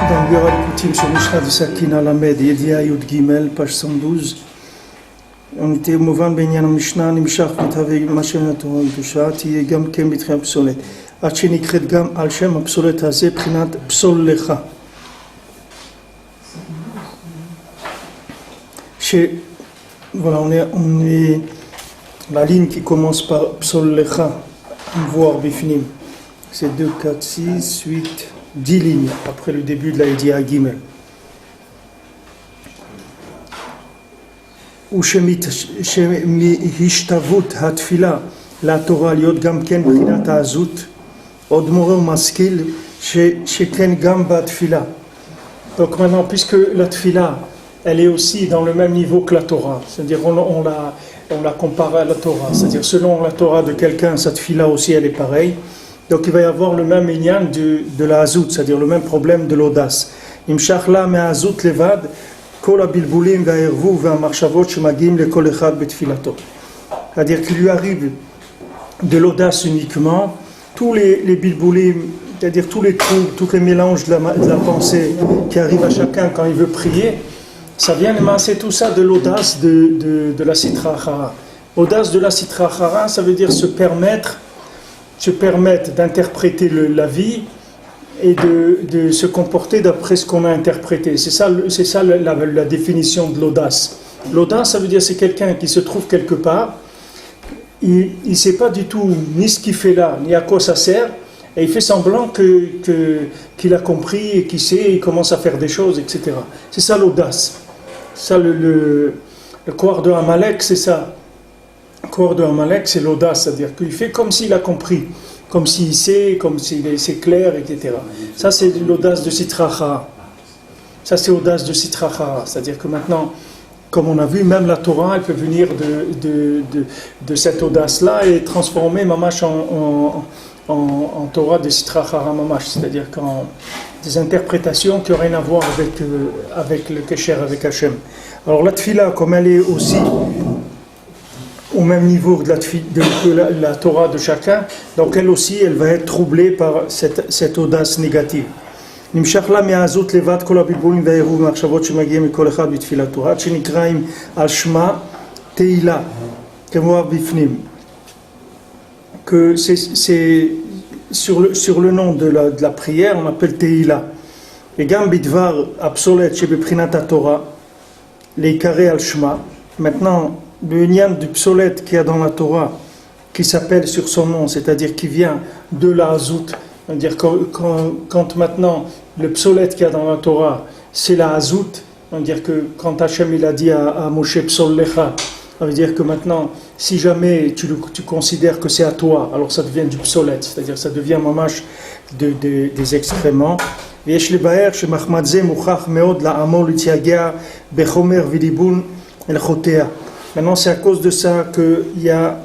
dans Biur al-Koutim sur Mishnah de Sakin Alamed, Yedia Yud Gimel, page 112. On était au Movan Benyan Mishnah, Nimshach Vitave Machem Torah Kedusha, Tiye Gam Kem Bitria Psolet. Achi Nikret Gam Al Shem Psolet Hazeh Prinat Psol Lecha. Voilà, on est la ligne qui commence par Psol Lecha, voir Bifnim. C'est 2, 4, 6, 8, 10 lignes après le début de la Yedia Gimel. ושמהשתוות התפילה לתורה להיות גם כן בחינת העזות, עוד מורה ומשכיל שכן גם בתפילה. Donc maintenant, puisque la tfila, elle est aussi dans le même niveau que la Torah, c'est-à-dire on la compare à la Torah, c'est-à-dire selon la Torah de quelqu'un, sa tfila aussi elle est pareille, donc il va y avoir le même inyan de la hazut, c'est-à-dire le même problème de l'audace. Imshach la me hazut levad, c'est-à-dire qu'il lui arrive de l'audace uniquement, tous les bilboulim, c'est-à-dire tous les troubles, tous les mélanges de la pensée qui arrivent à chacun quand il veut prier, ça vient émasser tout ça de l'audace de la Sitra Achara. L'audace de la Sitra Achara, ça veut dire se permettre d'interpréter la vie et de se comporter d'après ce qu'on a interprété. C'est ça la définition de l'audace. L'audace, ça veut dire c'est quelqu'un qui se trouve quelque part, il ne sait pas du tout ni ce qu'il fait là, ni à quoi ça sert, et il fait semblant qu'il a compris et qu'il sait, et il commence à faire des choses, etc. C'est ça l'audace. Ça, le coureur de Amalek, c'est ça. Le coureur de Amalek, c'est l'audace, c'est-à-dire qu'il fait comme s'il a compris, comme s'il sait, comme c'est clair, etc. Ça, c'est l'audace de Sitra Achara. Ça, c'est l'audace de Sitra Achara. C'est-à-dire que maintenant, comme on a vu, même la Torah, elle peut venir de cette audace-là et transformer Mamash en Torah de Sitra Achara Mamash. C'est-à-dire des interprétations qui n'ont rien à voir avec le Kesher, avec Hachem. Alors la Tfila, comme elle est aussi au même niveau de la Torah de chacun, donc elle aussi, elle va être troublée par cette audace négative. נמשך לה מהעזות לבד כל הבלבולים והעירוב והמחשבות שמגיעים מכל אחד בתפילתו, עד שנקראים על שמה תהילה, כמובן בפנים. Que c'est sur le nom de la prière, on appelle תהילה. וגם בדבר הפסולת שבבחינת התורה, להיקרא על שמה. Maintenant, le nian du psolet qu'il y a dans la Torah, qui s'appelle sur son nom, c'est-à-dire qui vient de la hazout, c'est-à-dire quand maintenant le psolet qu'il y a dans la Torah, c'est la hazout, c'est-à-dire que quand Hachem il a dit à Moshe psol lecha, ça veut dire que maintenant, si jamais tu considères que c'est à toi, alors ça devient du psolet, c'est-à-dire ça devient mamash des excréments. ויש לבאר שמחמד זה מוכח מאוד לעמו להתייגע בחומר וליבון הלכותיה. Maintenant, c'est à cause de ça qu'il y a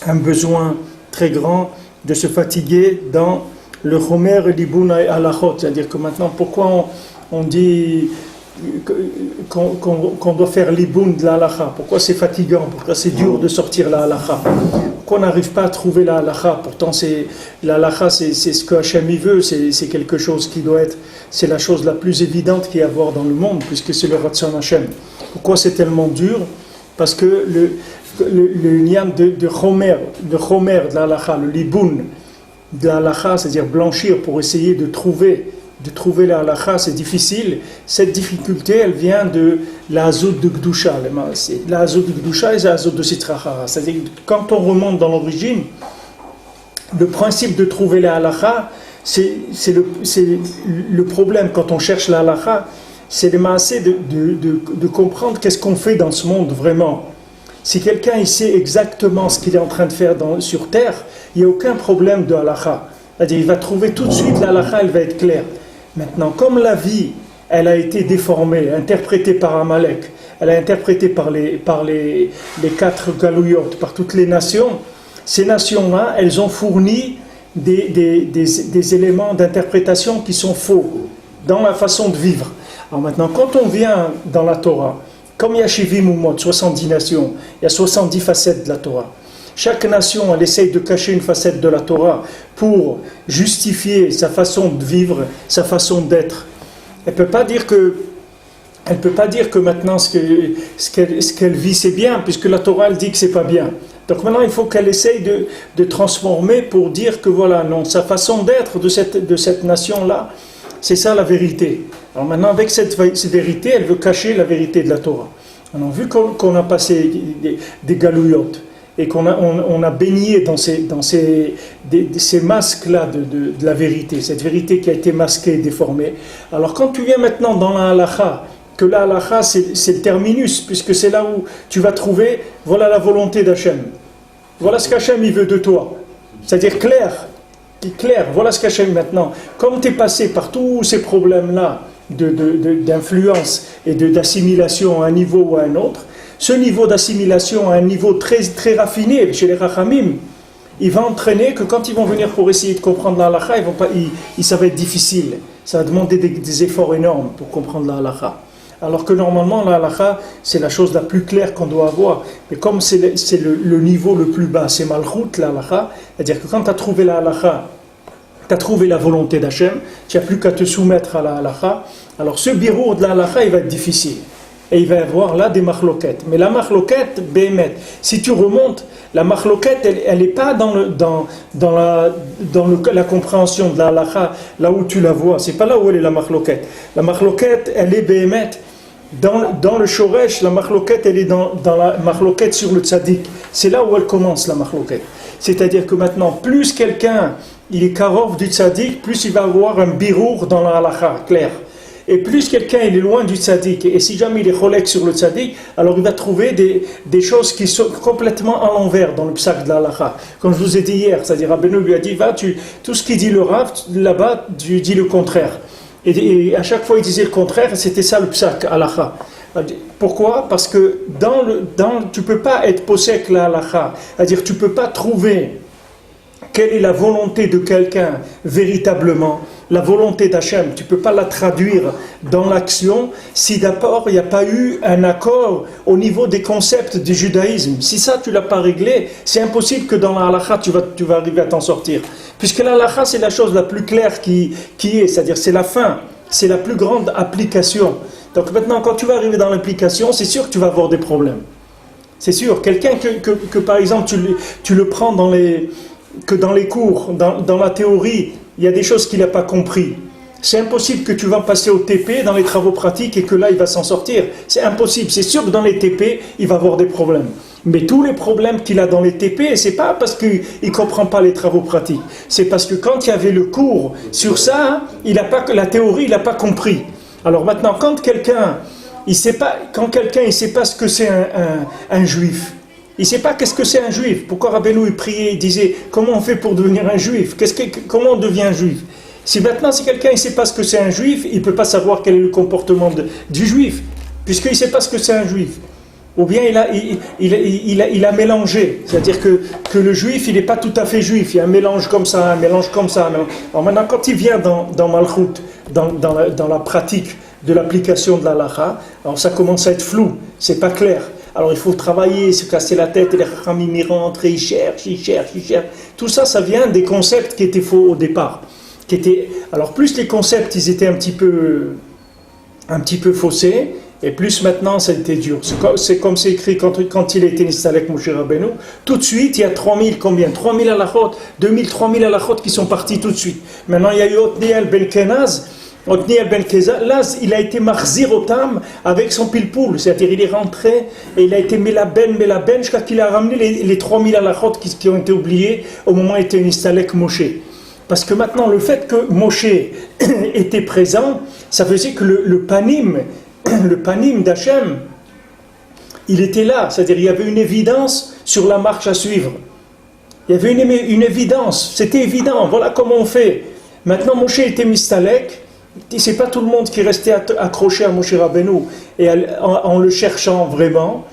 un besoin très grand de se fatiguer dans le Chomer et l'Iboun Alachot. C'est-à-dire que maintenant, pourquoi on dit qu'on doit faire l'Iboun de la Halacha? Pourquoi c'est fatigant? Pourquoi c'est dur de sortir la Halacha? Pourquoi on n'arrive pas à trouver la Halacha? Pourtant, la Halacha, c'est ce que Hachem y veut, c'est quelque chose qui doit être, c'est la chose la plus évidente qu'il y a à voir dans le monde, puisque c'est le Ratzon Hachem. Pourquoi c'est tellement dur? Parce que le niam de Chomer, de la halacha, le liboun de la halacha, c'est-à-dire blanchir pour essayer de trouver la halacha, c'est difficile. Cette difficulté, elle vient de la hazut de Gdusha. La hazut de Gdusha et la hazut de Sitra Achara. C'est-à-dire quand on remonte dans l'origine, le principe de trouver la halacha, c'est le problème quand on cherche la halacha. C'est de comprendre qu'est-ce qu'on fait dans ce monde vraiment. Si quelqu'un il sait exactement ce qu'il est en train de faire sur terre, il n'y a aucun problème de halakha. C'est-à-dire il va trouver tout de suite la halakha, elle va être claire. Maintenant, comme la vie, elle a été déformée, interprétée par Amalek, elle a été interprétée par les 4 galouyot, par toutes les nations, ces nations-là, elles ont fourni des éléments d'interprétation qui sont faux dans la façon de vivre. Alors maintenant, quand on vient dans la Torah, comme il y a Shivim Umot, 70 nations, il y a 70 facettes de la Torah. Chaque nation, elle essaye de cacher une facette de la Torah pour justifier sa façon de vivre, sa façon d'être. Elle peut pas dire que Elle ne peut pas dire que maintenant ce qu'elle vit c'est bien, puisque la Torah elle dit que c'est pas bien. Donc maintenant il faut qu'elle essaye de transformer pour dire que voilà, non, sa façon d'être de cette nation-là, c'est ça la vérité. Alors maintenant avec cette vérité, elle veut cacher la vérité de la Torah. Alors vu qu'on a passé des galouillottes et qu'on a baigné dans ces masques-là de la vérité, cette vérité qui a été masquée, déformée. Alors quand tu viens maintenant dans la halakha, que la halakha c'est le terminus, puisque c'est là où tu vas trouver, voilà la volonté d'Hachem. Voilà ce qu'Hachem il veut de toi. C'est-à-dire clair, voilà ce qu'Hachem maintenant. Comme tu es passé par tous ces problèmes-là d'influence et d'assimilation à un niveau ou à un autre, ce niveau d'assimilation à un niveau très, très raffiné chez les Rachamim, il va entraîner que quand ils vont venir pour essayer de comprendre la halakha, ça va être difficile. Ça va demander des efforts énormes pour comprendre la halakha. Alors que normalement, la halakha, c'est la chose la plus claire qu'on doit avoir. Mais comme c'est le niveau le plus bas, c'est malchut, la halakha, c'est-à-dire que quand tu as trouvé la halakha, tu as trouvé la volonté d'Hachem, tu n'as plus qu'à te soumettre à la halakha. Alors ce birour de la halakha, il va être difficile. Et il va y avoir là des machloquettes. Mais la machloquette, bémet, si tu remontes, la machloquette, elle n'est pas dans la compréhension de la halakha, là où tu la vois. C'est pas là où elle est la machloquette. La machloquette, elle est bémet. Dans le shoresh, la machloquette, elle est dans la machloquette sur le tzaddik. C'est là où elle commence, la machloquette. C'est-à-dire que maintenant, plus quelqu'un, il est karov du tzaddik, plus il va avoir un birour dans la halakha, clair. Et plus quelqu'un il est loin du tzaddik, et si jamais il est cholek sur le tzaddik, alors il va trouver des choses qui sont complètement à l'envers dans le psak de la halakha. Comme je vous ai dit hier, c'est-à-dire Rabbeinu lui a dit, tout ce qu'il dit le Rav, là-bas, tu dis le contraire. Et à chaque fois il disait le contraire, et c'était ça le psak halakha. Pourquoi ? Parce que tu ne peux pas être posek la halakha, c'est-à-dire tu ne peux pas trouver quelle est la volonté de quelqu'un véritablement, la volonté d'Hachem, tu ne peux pas la traduire dans l'action si d'abord il n'y a pas eu un accord au niveau des concepts du judaïsme. Si ça tu ne l'as pas réglé, c'est impossible que dans la halakha tu vas arriver à t'en sortir. Puisque la halakha c'est la chose la plus claire qui est, c'est-à-dire c'est la fin, c'est la plus grande application. Donc maintenant quand tu vas arriver dans l'application, c'est sûr que tu vas avoir des problèmes. C'est sûr, quelqu'un que par exemple tu le prends dans les cours, dans la théorie, il y a des choses qu'il n'a pas compris. C'est impossible que tu vas passer au TP dans les travaux pratiques et que là il va s'en sortir. C'est impossible. C'est sûr que dans les TP, il va avoir des problèmes. Mais tous les problèmes qu'il a dans les TP, c'est pas parce qu'il ne comprend pas les travaux pratiques. C'est parce que quand il y avait le cours sur ça, la théorie, il n'a pas compris. Alors maintenant, quand quelqu'un il sait pas ce que c'est un juif, il ne sait pas qu'est-ce que c'est un juif. Pourquoi Rabbeinu il priait, il disait comment on fait pour devenir un juif, comment on devient un juif. Si quelqu'un ne sait pas ce que c'est un juif, il ne peut pas savoir quel est le comportement du juif, puisqu'il ne sait pas ce que c'est un juif. Ou bien il a mélangé, c'est-à-dire que le juif il n'est pas tout à fait juif, il y a un mélange comme ça, un mélange comme ça. Alors maintenant quand il vient dans Malchut, dans la pratique de l'application de la halakha, alors ça commence à être flou, c'est pas clair. Alors il faut travailler, se casser la tête, et les Chachamim y rentrent, ils cherchent. Tout ça, ça vient des concepts qui étaient faux au départ. Alors plus les concepts, ils étaient un petit peu faussés, et plus maintenant, ça a été dur. C'est comme c'est écrit quand il a été installé avec Moshe Rabbeinu, tout de suite, il y a 3000 halachot, 2000, 3000 halachot qui sont partis tout de suite. Maintenant, il y a eu Otniel Ben Kenaz, Otniel Ben Kenaz, il a été marzir otam avec son pilpoul, c'est-à-dire il est rentré et il a été melaben, jusqu'à qu'il a ramené les 3000 halachot qui ont été oubliés au moment où il était installé avec Moshe. Parce que maintenant, le fait que Moshe était présent, ça faisait que le panim d'Hachem, il était là, c'est-à-dire il y avait une évidence sur la marche à suivre. Il y avait une évidence, c'était évident, voilà comment on fait. Maintenant, Moshe était mistalek, c'est pas tout le monde qui restait accroché à Moshe Rabbeinu et en le cherchant vraiment.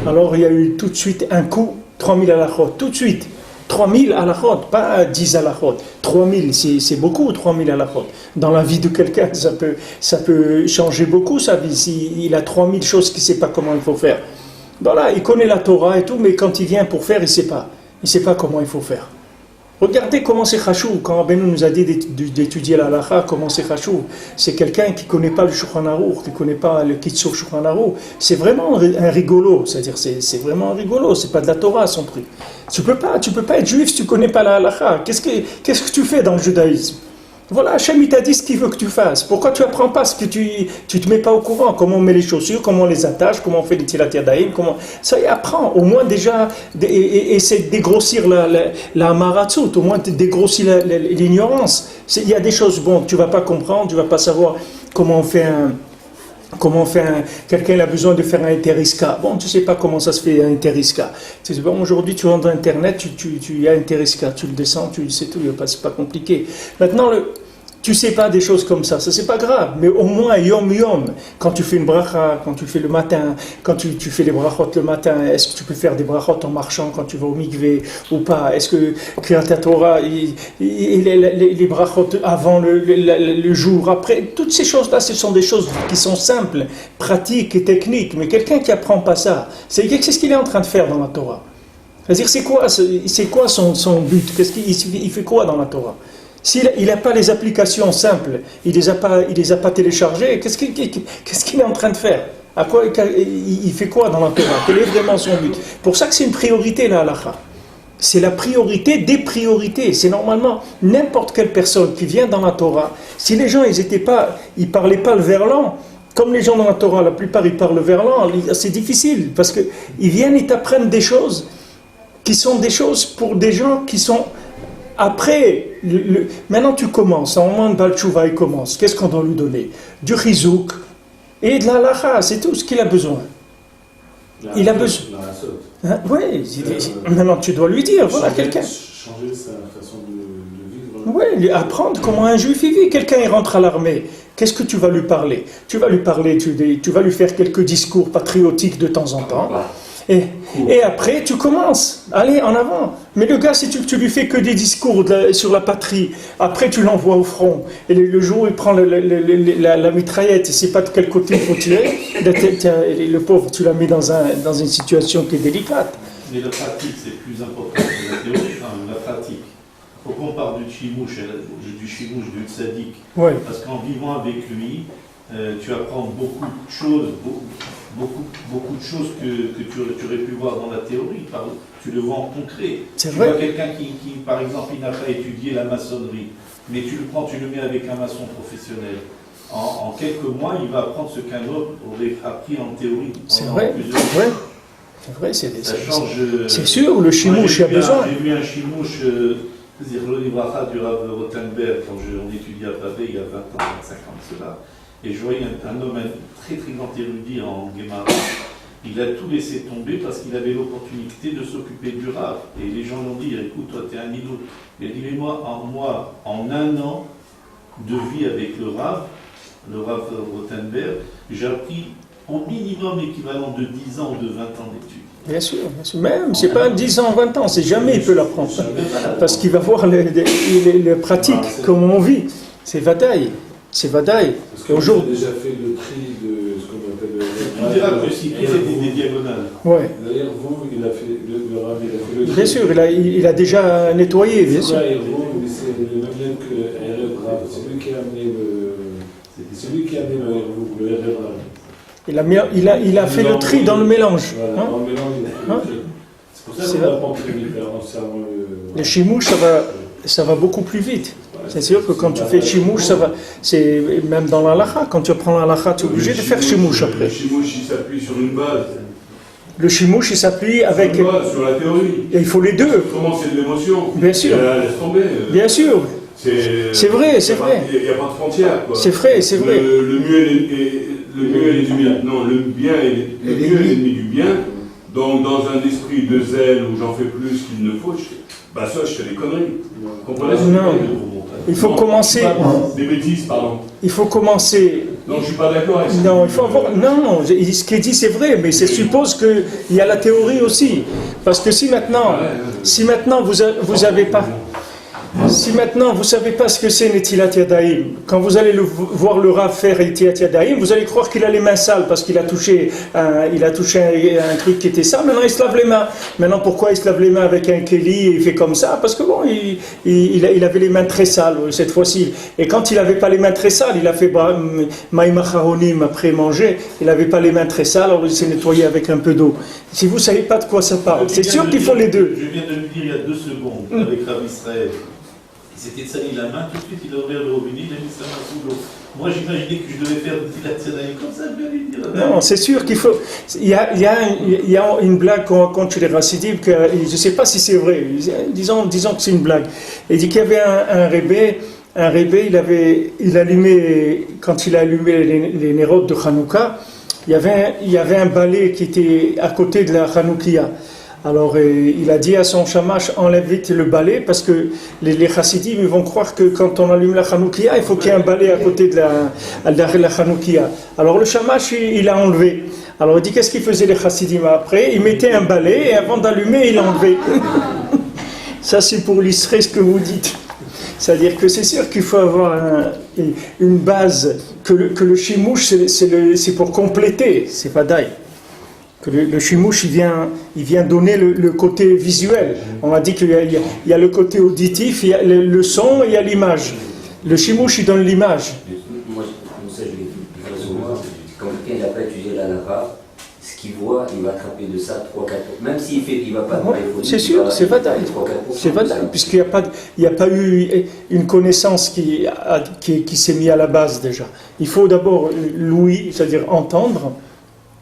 Alors il y a eu tout de suite un coup, 3000 halachot, tout de suite. 3000 halachot, pas 10 halachot. 3000, c'est beaucoup, 3000 halachot. Dans la vie de quelqu'un, ça peut changer beaucoup sa vie. S'il a 3000 choses qu'il ne sait pas comment il faut faire. Voilà, il connaît la Torah et tout, mais quand il vient pour faire, il ne sait pas. Il ne sait pas comment il faut faire. Regardez comment c'est Khashou. Quand Rabbeinu nous a dit d'étudier la halakha, comment c'est Khashou. C'est quelqu'un qui ne connaît pas le Shulchan Aruch, qui ne connaît pas le Kitzur Shulchan Aruch. C'est vraiment un rigolo. C'est-à-dire, c'est vraiment un rigolo. C'est pas de la Torah, son truc. Tu peux pas être juif si tu ne connais pas la halakha. Qu'est-ce que tu fais dans le judaïsme? Voilà, Hachem il t'a dit ce qu'il veut que tu fasses. Pourquoi tu apprends pas ce que tu te mets pas au courant? Comment on met les chaussures, comment on les attache, comment on fait les tilat yadayim, comment... Ça y est, apprends. Au moins déjà, essaie de dégrossir la maratzut, au moins de dégrossir l'ignorance. Il y a des choses, bon, que tu vas pas comprendre, tu vas pas savoir comment on fait quelqu'un a besoin de faire un interiska. Bon, tu sais pas comment ça se fait un interiska. Bon, aujourd'hui, tu rentres dans Internet, tu as un interiska, tu le descends, tu sais tout, c'est pas compliqué. Maintenant, tu sais pas des choses comme ça c'est pas grave, mais au moins yom, quand tu fais une bracha, quand tu fais le matin, quand tu fais les brachot le matin, est-ce que tu peux faire des brachot en marchant quand tu vas au mikvé ou pas? Est-ce que Kriyat Torah, les brachot avant le jour, après, toutes ces choses-là, ce sont des choses qui sont simples, pratiques et techniques, mais quelqu'un qui apprend pas ça, c'est ce qu'il est en train de faire dans la Torah. C'est-à-dire, c'est quoi son but? Il fait quoi dans la Torah? S'il n'a pas les applications simples, il les a pas téléchargées, qu'est-ce qu'il est en train de faire? Il fait quoi dans la Torah? Quel est vraiment son but? Pour ça que c'est une priorité la halakha. C'est la priorité des priorités. C'est normalement n'importe quelle personne qui vient dans la Torah. Si les gens ils parlaient pas le verlan, comme les gens dans la Torah, la plupart ils parlent le verlan, c'est difficile parce que ils viennent, ils t'apprennent des choses qui sont des choses pour des gens qui sont après, maintenant tu commences, en moment de Baal Tshuva, il commence. Qu'est-ce qu'on doit lui donner? Du chizouk et de la halakha, c'est tout ce qu'il a besoin. Il a besoin. Hein? Oui, maintenant tu dois lui dire, voilà quelqu'un. Changer sa façon de vivre. Oui, apprendre comment un juif y vit. Quelqu'un il rentre à l'armée, qu'est-ce que tu vas lui parler? Tu vas lui faire quelques discours patriotiques de temps en temps. Et après, tu commences. Allez, en avant. Mais le gars, si tu lui fais que des discours sur la patrie, après tu l'envoies au front, et le jour où il prend la mitraillette, il ne sait pas de quel côté il faut tirer, le pauvre, tu l'as mis dans une situation qui est délicate. Mais la pratique, c'est plus important que la théorie, la pratique. Il faut qu'on parle du chimouche, du tzaddik. Ouais. Parce qu'en vivant avec lui, tu apprends beaucoup de choses, beaucoup de choses que tu aurais pu voir dans la théorie. Tu le vois en concret. C'est tu vrai. vois quelqu'un qui, par exemple, il n'a pas étudié la maçonnerie, mais tu le prends, tu le mets avec un maçon professionnel. En quelques mois, il va apprendre ce qu'un autre aurait appris en théorie. C'est vrai. C'est vrai, ça change. C'est sûr, le chimouche, il y a besoin. J'ai vu un chimouche, du Rav Rothenberg, quand on étudiait à Pavé il y a 20 ans, 25 ans de cela. Et je voyais un homme très très grand érudit en Guémara. Il a tout laissé tomber parce qu'il avait l'opportunité de s'occuper du Rav. Et les gens lui ont dit, écoute, toi, tu es un idole. Il a dit, mais moi, en un an de vie avec le Rav Rothenberg, j'ai appris au minimum équivalent de 10 ans ou de 20 ans d'études. Bien sûr. Même, c'est pas 10 ans, 20 ans, c'est jamais il peut l'apprendre. Parce qu'il va voir les pratiques, comment on vit. C'est Vadaï. C'est Vadaï. Parce que vous avez déjà fait le tri de ce qu'on appelle Tout dira que c'était des diagonales. Ouais. D'ailleurs, vous, il a fait le Rav, il a fait le tri. Bien sûr, il a déjà nettoyé, bien sûr. C'est le même lien que Erev Rav. C'est lui qui a amené le Erev Rav. Il a fait le tri dans le mélange. Voilà, dans le mélange, il a fait le tri. C'est pour ça qu'on apprend très vite en servant le chimouche, ça va beaucoup plus vite. C'est sûr que quand tu fais chimouche, ça va. C'est même dans la halakha, quand tu apprends la halakha, tu es obligé de faire chimouche après. Le chimouche, il s'appuie sur une base. Le chimouche, il s'appuie avec. Sur une base, sur la théorie. Et il faut les deux. Comment c'est de l'émotion. Bien sûr. Laisse tomber. Bien sûr. C'est vrai. Il n'y a pas de frontière. Quoi. C'est vrai. Le mieux est du bien. Non, le mieux est l'ennemi du bien. Donc, dans un esprit de zèle où j'en fais plus qu'il ne faut, ça, je fais des conneries. Comprenez ce que non. Il faut commencer. Des bêtises, pardon. Il faut commencer. Non, je ne suis pas d'accord avec ça. Non, il faut avoir. Non, ce qui est dit, c'est vrai, mais ça suppose qu'il y a la théorie aussi. Parce que si maintenant vous avez pas. Si maintenant vous ne savez pas ce que c'est Netilat Yadayim, quand vous allez voir le Rav faire Netilat Yadayim, vous allez croire qu'il a les mains sales parce qu'il a touché un truc qui était sale. Maintenant il se lave les mains. Maintenant pourquoi il se lave les mains avec un keli et il fait comme ça? Parce que bon, il avait les mains très sales cette fois-ci. Et quand il n'avait pas les mains très sales, il a fait Maïm Acharonim après manger, il n'avait pas les mains très sales, alors il s'est nettoyé avec un peu d'eau. Si vous ne savez pas de quoi ça parle, c'est sûr qu'il faut les deux. Je viens de le dire il y a 2 secondes avec Rav Israël. Il s'était sali la main, tout de suite il a ouvert le robinet, il a mis sa main sous l'eau. Moi j'imaginais que je devais faire des tzadaïm comme ça, je vais lui dire. Non, c'est sûr qu'il faut. Il y a une blague qu'on raconte chez les Rassidim, que je ne sais pas si c'est vrai, disons que c'est une blague. Il dit qu'il y avait un rébé, il allumait, quand il a allumé les nérodes de Hanouka, il y avait un balai qui était à côté de la Hanoukia. Alors il a dit à son shamash, enlève vite le balai, parce que les chassidim vont croire que quand on allume la Hanoukia, il faut qu'il y ait un balai à côté de la Hanoukia. Alors le shamash, il a enlevé. Alors il dit, qu'est-ce qu'il faisait les chassidim après? Il mettait un balai et avant d'allumer, il enlevait. Ça c'est pour illustrer ce que vous dites. C'est-à-dire que c'est sûr qu'il faut avoir une base, que le chimouche, c'est pour compléter, c'est pas d'ail. Que le chimouche, il vient donner le côté visuel. On a dit qu'il y a le côté auditif, il y a le son et il y a l'image. Le chimouche, il donne l'image. Moi, ça, je l'ai vu souvent. Quand quelqu'un n'a pas étudié la Lara, ce qu'il voit, il va attraper de ça 3-4%. Même s'il ne va pas... C'est sûr, c'est vadaï. C'est vadaï, puisqu'il n'y a pas eu une connaissance qui s'est mise à la base déjà. Il faut d'abord l'ouïe, c'est-à-dire entendre,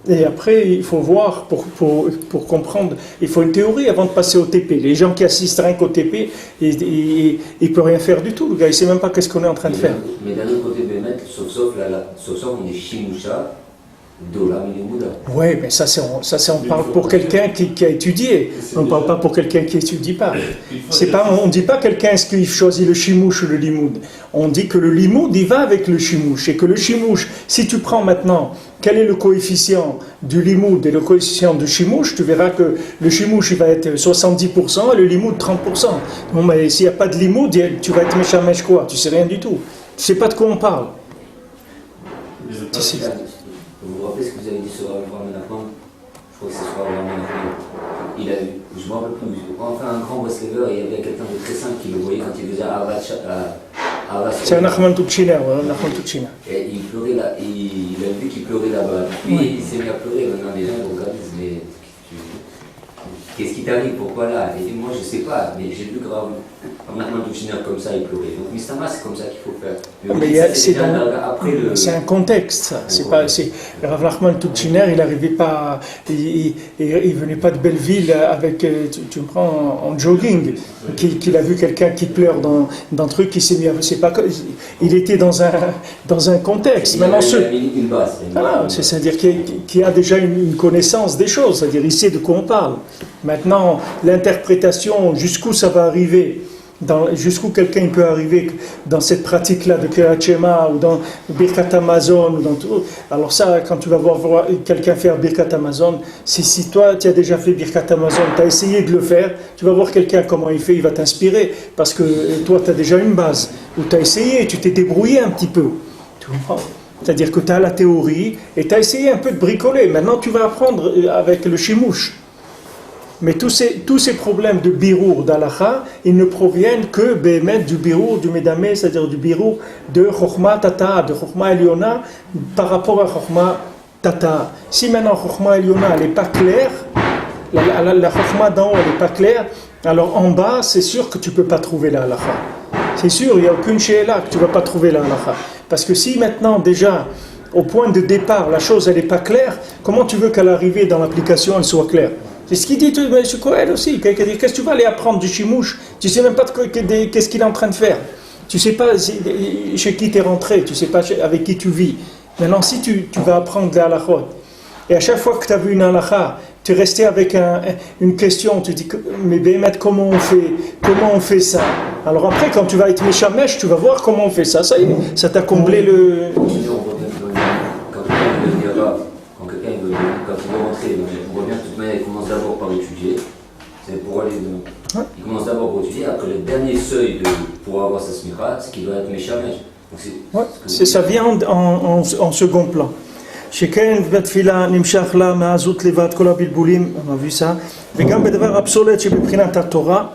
et après il faut voir pour comprendre. Il faut une théorie avant de passer au TP. Les gens qui assistent rien qu'au TP, ils ne peuvent rien faire du tout. Le gars, il ne sait même pas qu'est-ce qu'on est en train de faire. Mais d'un autre côté, sauf on est Shimoucha. Oui, mais ça on parle pour quelqu'un qui a étudié. On ne parle pas pour quelqu'un qui n'étudie pas. On ne dit pas quelqu'un est-ce qu'il choisit le chimouche ou le limoud. On dit que le limoud, il va avec le chimouche. Et que le chimouche, si tu prends maintenant quel est le coefficient du limoud et le coefficient du chimouche, tu verras que le chimouche il va être 70% et le limoud 30%. Bon, mais s'il n'y a pas de limoud, tu vas être méchamèche quoi? Tu sais rien du tout. Tu sais pas de quoi on parle. Vous vous rappelez ce que vous avez dit sur Abraham Nachman? Je crois que c'est sur Abraham Nachman. Je me rappelle plus. Enfin, un grand wrestler, et il y avait quelqu'un de très simple qui le voyait quand il faisait Arras. C'est un Nachman Tuchiner. Et il pleurait là, il a vu qu'il pleurait là-bas. Puis il s'est mis à pleurer. Maintenant, les gens regardent, mais qu'est-ce qui t'arrive? Pourquoi là? Et moi, je sais pas, mais j'ai vu grave. Maintenant, tout finir comme ça, il pleurait. Donc, Mistama, c'est comme ça qu'il faut faire. C'est un contexte, ça. Rav Nachman Tuchiner, il n'arrivait pas. Il venait pas de Belleville avec. Tu me prends en jogging. Qu'il a vu quelqu'un qui pleure dans un truc, qui s'est mis à. C'est pas. Il était dans un contexte. Maintenant, c'est-à-dire qu'il a déjà une connaissance des choses. C'est-à-dire, il sait de quoi on parle. Maintenant, l'interprétation, jusqu'où ça va arriver, jusqu'où quelqu'un peut arriver dans cette pratique-là de Kirat Shema ou dans Birkat Hamazon ou dans tout. Alors ça, quand tu vas voir quelqu'un faire Birkat Hamazon, si toi tu as déjà fait Birkat Hamazon, tu as essayé de le faire, tu vas voir quelqu'un comment il fait, il va t'inspirer parce que toi tu as déjà une base, ou tu as essayé, tu t'es débrouillé un petit peu. Tu comprends? C'est-à-dire que tu as la théorie et tu as essayé un peu de bricoler. Maintenant tu vas apprendre avec le chimouche. Mais tous ces problèmes de birour d'Alacha, ils ne proviennent que du birour du Médamé, c'est-à-dire du birour de Chokhma Tata, de Chokhma Eliona, par rapport à Chokhma Tata. Si maintenant Chokhma Eliona n'est pas claire, la Chokhma d'en haut n'est pas claire, alors en bas, c'est sûr que tu ne peux pas trouver la Halacha. C'est sûr, il n'y a aucune she'ela que tu ne vas pas trouver la Halacha. Parce que si maintenant, déjà, au point de départ, la chose n'est pas claire, comment tu veux qu'à l'arrivée dans l'application, elle soit claire? C'est ce qu'il dit M. Cohen aussi. Qu'est-ce que tu vas aller apprendre du chimouche? Tu ne sais même pas qu'est-ce qu'il est en train de faire. Tu ne sais pas chez qui tu es rentré, tu ne sais pas avec qui tu vis. Maintenant, si tu vas apprendre la halachot, et à chaque fois que tu as vu une halacha, tu es resté avec une question, tu dis, mais Béhémet, comment on fait ça? Alors après, quand tu vas être méchamèche, tu vas voir comment on fait ça. Ça y est, ça t'a comblé le... Quand il veut rentrer, on revient de toute manière, il commence d'abord par étudier. C'est pour aller il commence d'abord par étudier, après le dernier seuil de pour avoir sa smicha, c'est qu'il doit être méchamèche. Ouais, ça vient en second plan. שכן בתפילה נמשך לה מהזות לבד כל הבלבולים, on a vu ça, וגם בדבר הפסולת שבבחינת התורה,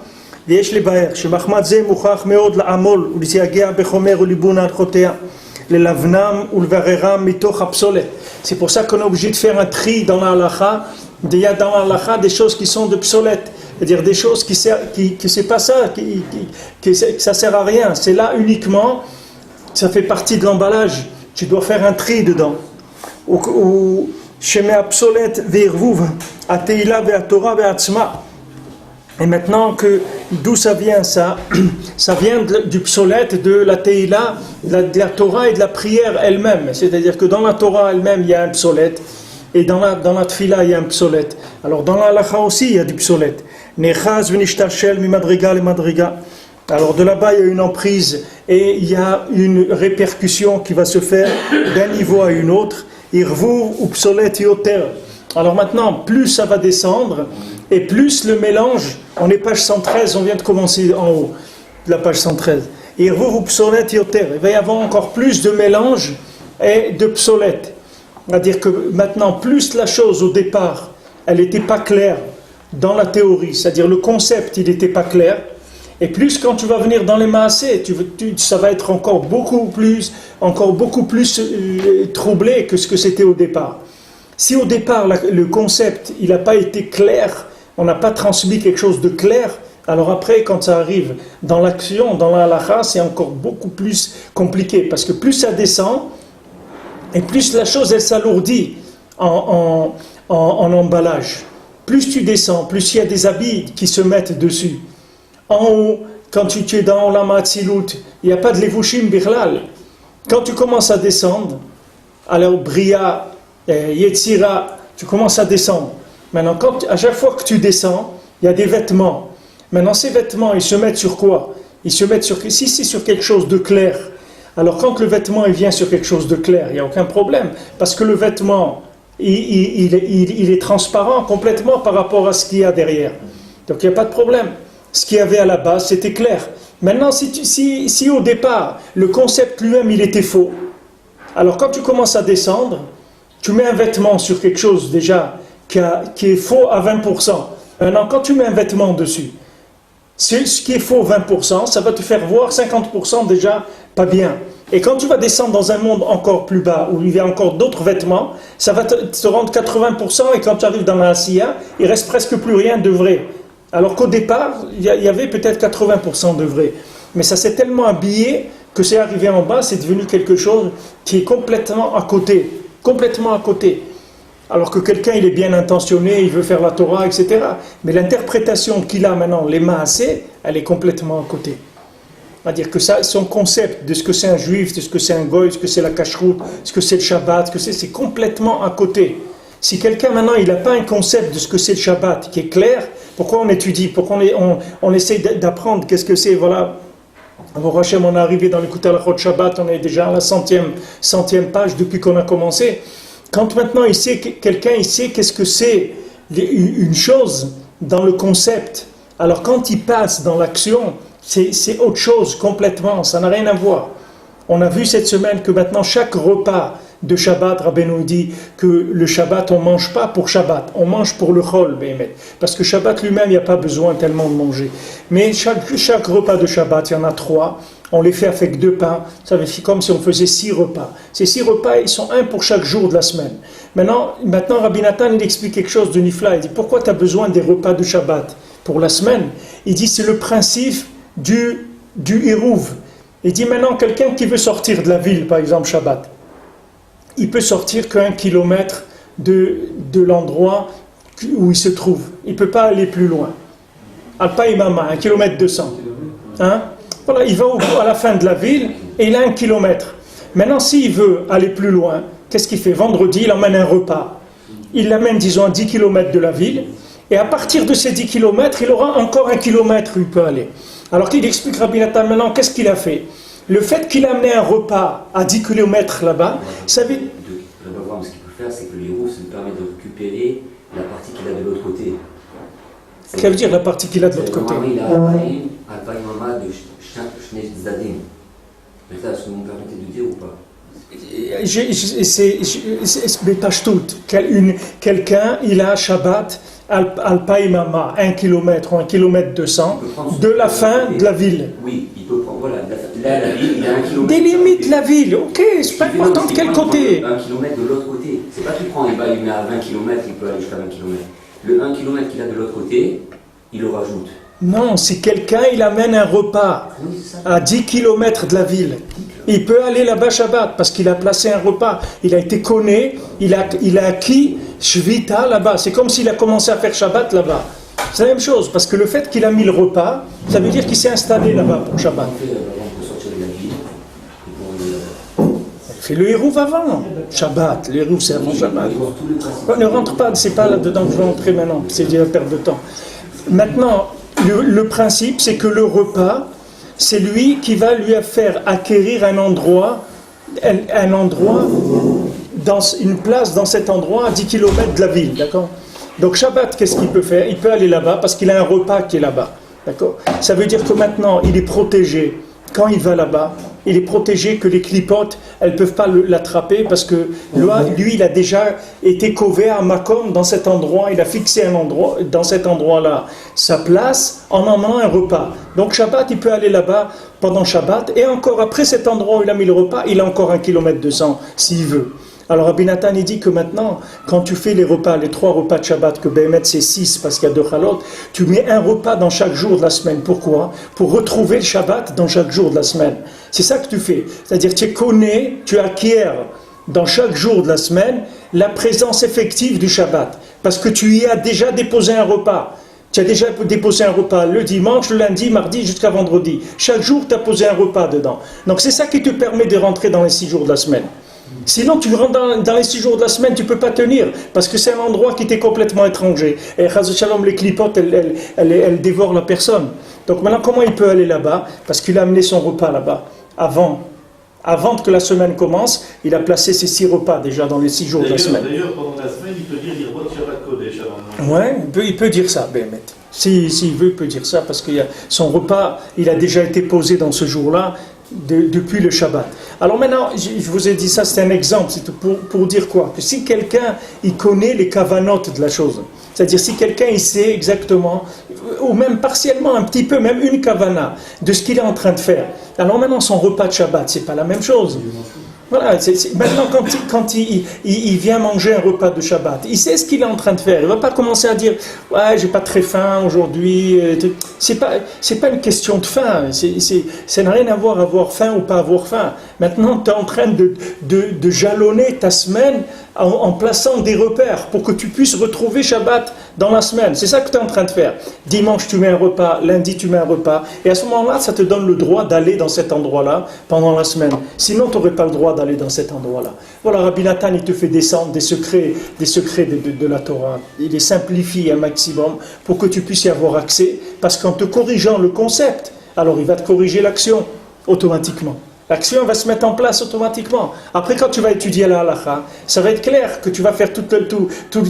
ויש לבאר שמחמד זה מוכרח מאוד לעמול ולהגיע בחומר וליבון הלכותיה, ללבנם ולבררם מתוך הפסולת. C'est pour ça qu'on est obligé de faire un tri dans la halakha. Il y a dans la halakha des choses qui sont de psolète, c'est-à-dire des choses qui c'est pas ça, que ça sert à rien. C'est là uniquement, ça fait partie de l'emballage. Tu dois faire un tri dedans. Ou shemé obsolète ve'irvuv ateila ve'atora ve'atzma. Et maintenant que d'où ça vient ça vient du psolète, de la teila, de la Torah et de la prière elle-même. C'est-à-dire que dans la Torah elle-même il y a un psolète et dans la tfila il y a un psolète. Alors dans la halakha aussi il y a du psolète. Nechaz v'nishtashel mi madriga le madriga. Alors de là-bas il y a une emprise et il y a une répercussion qui va se faire d'un niveau à un autre. Irvuv ou psolète yoter. Alors maintenant, plus ça va descendre, et plus le mélange, on est page 113, on vient de commencer en haut de la page 113. Irvuv ou psolète yoter. Il va y avoir encore plus de mélange et de psolète. C'est-à-dire que maintenant, plus la chose au départ, elle n'était pas claire dans la théorie, c'est-à-dire le concept, il n'était pas clair. Et plus quand tu vas venir dans les maasés, ça va être encore beaucoup plus troublé que ce que c'était au départ. Si au départ le concept il n'a pas été clair, on n'a pas transmis quelque chose de clair, alors après quand ça arrive dans l'action, dans la halakha, c'est encore beaucoup plus compliqué parce que plus ça descend et plus la chose elle s'alourdit en emballage. Plus tu descends, plus il y a des habits qui se mettent dessus. En haut, quand tu es dans la Matzilut, il n'y a pas de levushim birlal. Quand tu commences à descendre, alors Bria, Yetzira, tu commences à descendre. Maintenant, à chaque fois que tu descends, il y a des vêtements. Maintenant, ces vêtements, ils se mettent sur quoi? Ils se mettent sur, si c'est sur quelque chose de clair, alors quand le vêtement il vient sur quelque chose de clair, il n'y a aucun problème. Parce que le vêtement, il est transparent complètement par rapport à ce qu'il y a derrière. Donc il n'y a pas de problème. Ce qu'il y avait à la base, c'était clair. Maintenant, si au départ, le concept lui-même, il était faux, alors quand tu commences à descendre, tu mets un vêtement sur quelque chose déjà qui est faux à 20%. Maintenant, quand tu mets un vêtement dessus, ce qui est faux 20%, ça va te faire voir 50% déjà pas bien. Et quand tu vas descendre dans un monde encore plus bas, où il y a encore d'autres vêtements, ça va te rendre 80%, et quand tu arrives dans la Asiya, il reste presque plus rien de vrai. Alors qu'au départ, il y avait peut-être 80% de vrai. Mais ça s'est tellement habillé que c'est arrivé en bas, c'est devenu quelque chose qui est complètement à côté. Complètement à côté. Alors que quelqu'un, il est bien intentionné, il veut faire la Torah, etc. Mais l'interprétation qu'il a maintenant, les maasés, elle est complètement à côté. C'est-à-dire que ça, son concept de ce que c'est un juif, de ce que c'est un goy, de ce que c'est la kashrut, ce que c'est le Shabbat, c'est complètement à côté. Si quelqu'un maintenant, il n'a pas un concept de ce que c'est le Shabbat qui est clair, pourquoi on étudie? Pourquoi on essaie d'apprendre qu'est-ce que c'est? Voilà, au Hachem, on est arrivé dans l'écoute à la Chod Shabbat, on est déjà à la centième page depuis qu'on a commencé. Quand maintenant quelqu'un il sait qu'est-ce que c'est une chose dans le concept, alors quand il passe dans l'action, c'est autre chose complètement, ça n'a rien à voir. On a vu cette semaine que maintenant chaque repas de Shabbat, Rabbeinu dit que le Shabbat, on ne mange pas pour Shabbat, on mange pour le Chol, parce que Shabbat lui-même, il n'y a pas besoin tellement de manger. Mais chaque repas de Shabbat, il y en a 3, on les fait avec 2 pains, ça veut dire comme si on faisait 6 repas. Ces 6 repas, ils sont 1 pour chaque jour de la semaine. Maintenant Rabbi Nathan, il explique quelque chose de Nifla, il dit, pourquoi tu as besoin des repas de Shabbat pour la semaine? Il dit, c'est le principe du Hirouv. Il dit, maintenant, quelqu'un qui veut sortir de la ville, par exemple Shabbat, il peut sortir qu'1 kilomètre de l'endroit où il se trouve. Il ne peut pas aller plus loin. Alpa Imama, 1 km 200. Hein? Voilà, il va à la fin de la ville et il a 1 kilomètre. Maintenant, s'il veut aller plus loin, qu'est-ce qu'il fait? Vendredi, il emmène un repas. Il l'amène, disons, à 10 km de la ville. Et à partir de ces 10 km, il aura encore 1 kilomètre où il peut aller. Alors qu'il explique Rabbi Nathan maintenant, qu'est-ce qu'il a fait? Le fait qu'il a amené un repas à 10 km là-bas, ça veut... Ce qu'il peut faire, c'est que l'Hirouv, ça lui permet de récupérer la partie qu'il a de l'autre côté. Ça veut dire la partie qu'il a de l'autre côté? Il a Alpa Imama de Zadim. Mais ça, est-ce que vous me permettez de dire ou pas? Mais pas tout. Quelqu'un, il a Shabbat Al-Païmama, 1 km ou 1 km 200 de la fin de la ville. Oui, il peut prendre, voilà, là, la ville, il a 1 km. Délimite la ville, ok, c'est pas important de quel côté. 1 km de l'autre côté. C'est pas qu'il prend, il met à 20 km, il peut aller jusqu'à 20 km. Le 1 km qu'il a de l'autre côté, il le rajoute. Non, si quelqu'un il amène un repas à 10 km de la ville, il peut aller là-bas Shabbat parce qu'il a placé un repas, il a été conné, il a acquis Shvita là-bas. C'est comme s'il a commencé à faire Shabbat là-bas. C'est la même chose parce que le fait qu'il a mis le repas, ça veut dire qu'il s'est installé là-bas pour Shabbat. Il fait le Hérouv avant Shabbat. Le Hérouv c'est avant Shabbat. On ne rentre pas, c'est pas là-dedans que je vais entrer maintenant, c'est déjà perte de temps. Maintenant, le principe, c'est que le repas, c'est lui qui va lui faire acquérir un endroit, dans une place dans cet endroit à 10 km de la ville, d'accord? Donc Shabbat, qu'est-ce qu'il peut faire? Il peut aller là-bas parce qu'il a un repas qui est là-bas, d'accord? Ça veut dire que maintenant, il est protégé. Quand il va là-bas, il est protégé que les clipotes, elles ne peuvent pas l'attraper parce que lui, il a déjà été cové à Makom dans cet endroit, il a fixé un endroit, dans cet endroit-là, sa place en emmenant un repas. Donc Shabbat, il peut aller là-bas pendant Shabbat et encore après cet endroit où il a mis le repas, il a encore 1 km 200 s'il veut. Alors Rabbi Nathan, il dit que maintenant, quand tu fais les repas, les 3 repas de Shabbat, que Béhémet c'est 6 parce qu'il y a 2 chalot, tu mets un repas dans chaque jour de la semaine. Pourquoi? Pour retrouver le Shabbat dans chaque jour de la semaine. C'est ça que tu fais. C'est-à-dire tu connais, tu acquiers dans chaque jour de la semaine la présence effective du Shabbat. Parce que tu y as déjà déposé un repas. Tu as déjà déposé un repas le dimanche, le lundi, mardi jusqu'à vendredi. Chaque jour, tu as posé un repas dedans. Donc c'est ça qui te permet de rentrer dans les 6 jours de la semaine. Sinon, tu rentres dans les 6 jours de la semaine, tu ne peux pas tenir, parce que c'est un endroit qui t'est complètement étranger. Et Chaz Shalom, les clipotes, elles dévorent la personne. Donc maintenant, comment il peut aller là-bas? Parce qu'il a amené son repas là-bas, avant que la semaine commence, il a placé ses 6 repas déjà dans les 6 jours de la semaine. D'ailleurs, pendant la semaine, il peut dire Irvot Shabbat Kodesh avant. Ouais, il peut dire ça, Béhémet. S'il veut, il peut dire ça, parce que son repas, il a déjà été posé dans ce jour-là, depuis le Shabbat. Alors maintenant, je vous ai dit ça, c'est un exemple, c'est pour dire quoi? Que si quelqu'un, il connaît les kavanotes de la chose, c'est-à-dire si quelqu'un, il sait exactement, ou même partiellement, un petit peu, même une kavana, de ce qu'il est en train de faire. Alors maintenant, son repas de Shabbat, c'est pas la même chose. Voilà, maintenant quand il vient manger un repas de Shabbat, il sait ce qu'il est en train de faire. Il ne va pas commencer à dire « Ouais, j'ai pas très faim aujourd'hui ». C'est pas une question de faim. Ça n'a rien à voir avoir faim ou pas avoir faim. Maintenant, tu es en train de jalonner ta semaine en plaçant des repères pour que tu puisses retrouver Shabbat dans la semaine. C'est ça que tu es en train de faire. Dimanche, tu mets un repas. Lundi, tu mets un repas. Et à ce moment-là, ça te donne le droit d'aller dans cet endroit-là pendant la semaine. Sinon, tu n'aurais pas le droit d'aller dans cet endroit-là. Voilà, Rabbi Nathan, il te fait descendre des secrets de la Torah. Il les simplifie un maximum pour que tu puisses y avoir accès. Parce qu'en te corrigeant le concept, alors il va te corriger l'action automatiquement. L'action va se mettre en place automatiquement. Après, quand tu vas étudier la halakha, ça va être clair que tu vas faire tout,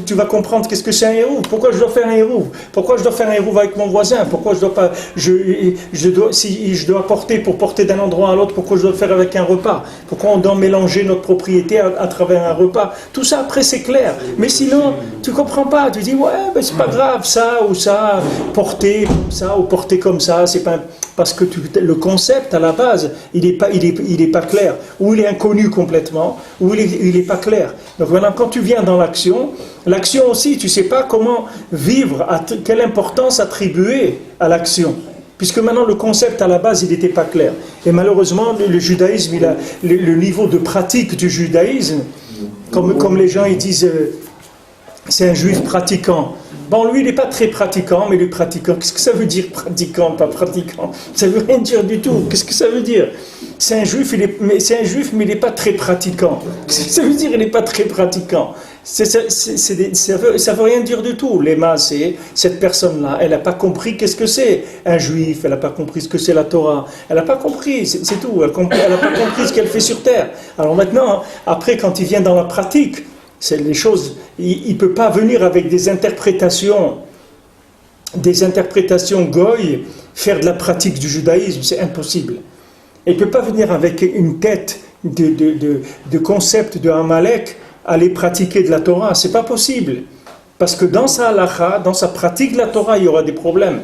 tu vas comprendre qu'est-ce que c'est un hérouv. Pourquoi je dois faire un hérouv? Pourquoi je dois faire un hérouv avec mon voisin? Pourquoi si je dois porter pour porter d'un endroit à l'autre, pourquoi je dois le faire avec un repas? Pourquoi on doit mélanger notre propriété à travers un repas? Tout ça, après, c'est clair. Mais sinon, tu comprends pas. Tu dis, ouais, ben, c'est pas grave, ça ou ça, porter comme ça ou porter comme ça, c'est pas... Parce que le concept, à la base, il est pas clair. Ou il est inconnu complètement, ou il est pas clair. Donc maintenant, quand tu viens dans l'action aussi, tu sais pas comment vivre, quelle importance attribuer à l'action. Puisque maintenant, le concept, à la base, il n'était pas clair. Et malheureusement, le judaïsme, le niveau de pratique du judaïsme, comme les gens, ils disent, c'est un juif pratiquant. Bon, lui, il n'est pas très pratiquant, mais il est pratiquant. Qu'est-ce que ça veut dire, pratiquant, pas pratiquant? Ça ne veut rien dire du tout. Qu'est-ce que ça veut dire? C'est un juif, mais il n'est pas très pratiquant. Qu'est-ce que ça veut dire, il n'est pas très pratiquant? Ça ne veut rien dire du tout. L'éma, c'est cette personne-là, elle n'a pas compris qu'est-ce que c'est un juif, elle n'a pas compris ce que c'est la Torah. Elle n'a pas compris, c'est tout. Elle n'a pas compris ce qu'elle fait sur terre. Alors maintenant, après, quand il vient dans la pratique, c'est les choses, il ne peut pas venir avec des interprétations goy, faire de la pratique du judaïsme, c'est impossible. Il ne peut pas venir avec une tête de concept de Amalek, aller pratiquer de la Torah. Ce n'est pas possible. Parce que dans sa halakha, dans sa pratique de la Torah, il y aura des problèmes.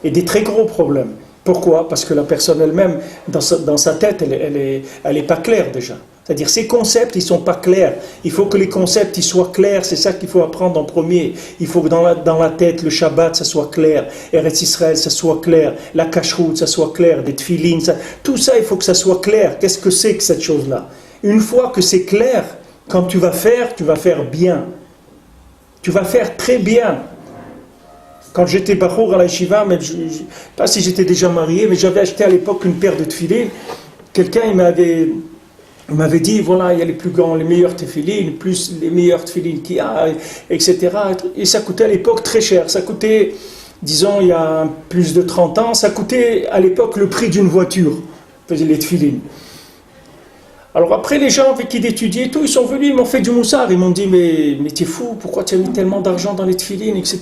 Et des très gros problèmes. Pourquoi? Parce que la personne elle-même, dans sa tête, elle est pas claire déjà. C'est-à-dire, ces concepts, ils ne sont pas clairs. Il faut que les concepts, ils soient clairs. C'est ça qu'il faut apprendre en premier. Il faut que dans la tête, le Shabbat, ça soit clair. Eretz Israël, ça soit clair. La Kashrut, ça soit clair. Des Tfilin, tout ça, il faut que ça soit clair. Qu'est-ce que c'est que cette chose-là? Une fois que c'est clair, quand tu vas faire bien. Tu vas faire très bien. Quand j'étais bachour à la yeshiva, mais je ne sais pas si j'étais déjà marié, mais j'avais acheté à l'époque une paire de tefilines. Quelqu'un, il m'avait dit, voilà, il y a les meilleurs tefilines, plus les meilleurs tefilines qu'il y a, etc. Et ça coûtait à l'époque très cher. Ça coûtait, disons, il y a plus de 30 ans, ça coûtait à l'époque le prix d'une voiture, les tefilines. Alors après, les gens avec qui d'étudier et tout, ils sont venus, ils m'ont fait du moussard. Ils m'ont dit, mais t'es fou, pourquoi tu as mis tellement d'argent dans les tefilines, etc.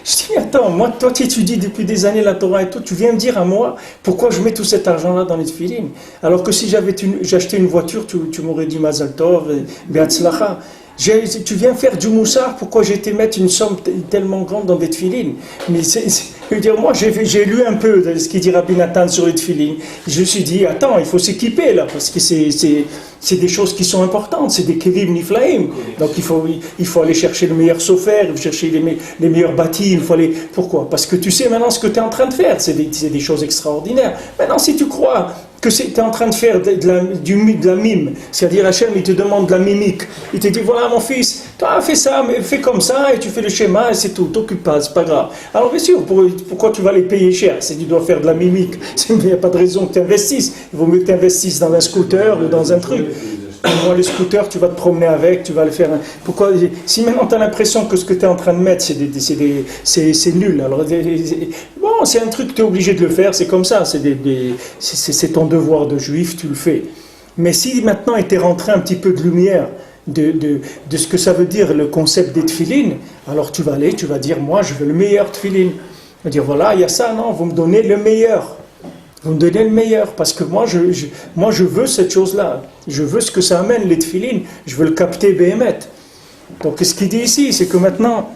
Je dis, attends, moi, toi, tu étudies depuis des années la Torah et tout, tu viens me dire à moi, pourquoi je mets tout cet argent-là dans les tefilines? Alors que si j'achetais une voiture, tu m'aurais dit Mazal Tov, Be'atzlacha. Tu viens faire du moussard, pourquoi j'ai été mettre une somme tellement grande dans des tefilines? Mais je veux dire, moi j'ai lu un peu de ce qu'il dit Rabbi Nathan sur les tefilines. Je me suis dit, attends, il faut s'équiper là, parce que c'est des choses qui sont importantes, c'est des kelim niflaim. Donc il faut aller chercher le meilleur sofer, il faut chercher les meilleurs bâtis, Pourquoi? Parce que tu sais maintenant ce que tu es en train de faire, c'est des choses extraordinaires. Maintenant, si tu crois que tu es en train de faire de la mime, c'est-à-dire Hachem, il te demande de la mimique, il te dit, voilà mon fils, toi fais ça, mais fais comme ça, et tu fais le schéma, et c'est tout, t'occupe pas, c'est pas grave. Alors bien sûr, pourquoi tu vas les payer cher? Si tu dois faire de la mimique, il n'y a pas de raison que tu investisses, il vaut mieux que tu investisses dans un scooter ou dans un truc. Moi, le scooter, tu vas te promener avec, tu vas le faire. Pourquoi? Si maintenant tu as l'impression que ce que tu es en train de mettre, c'est nul, alors bon, c'est un truc que tu es obligé de le faire, c'est comme ça, c'est ton devoir de juif, tu le fais. Mais si maintenant il t'est rentré un petit peu de lumière de ce que ça veut dire le concept des tefilines, alors tu vas dire, moi je veux le meilleur tefilin. Tu vas dire, voilà, il y a ça, non, vous me donnez le meilleur. Vous me donnez le meilleur, parce que moi je veux cette chose-là. Je veux ce que ça amène, les tefilines. Je veux le capter béhémet. Donc ce qu'il dit ici, c'est que maintenant,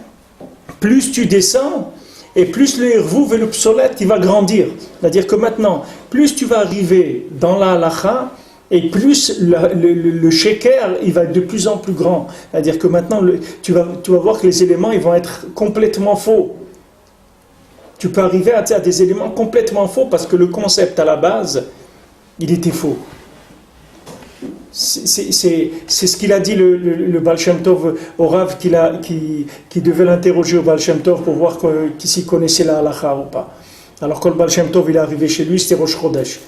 plus tu descends, et plus le hervouv et le psolète, il va grandir. C'est-à-dire que maintenant, plus tu vas arriver dans la halacha, et plus le sheker, il va être de plus en plus grand. C'est-à-dire que maintenant, tu vas voir que les éléments, ils vont être complètement faux. Tu peux arriver à des éléments complètement faux parce que le concept à la base, il était faux. C'est ce qu'il a dit le Baal Shem Tov au Rav qui devait l'interroger au Baal Shem Tov pour voir s'il connaissait la halakha ou pas. Alors quand le Baal Shem Tov il est arrivé chez lui, c'était Rosh Chodesh.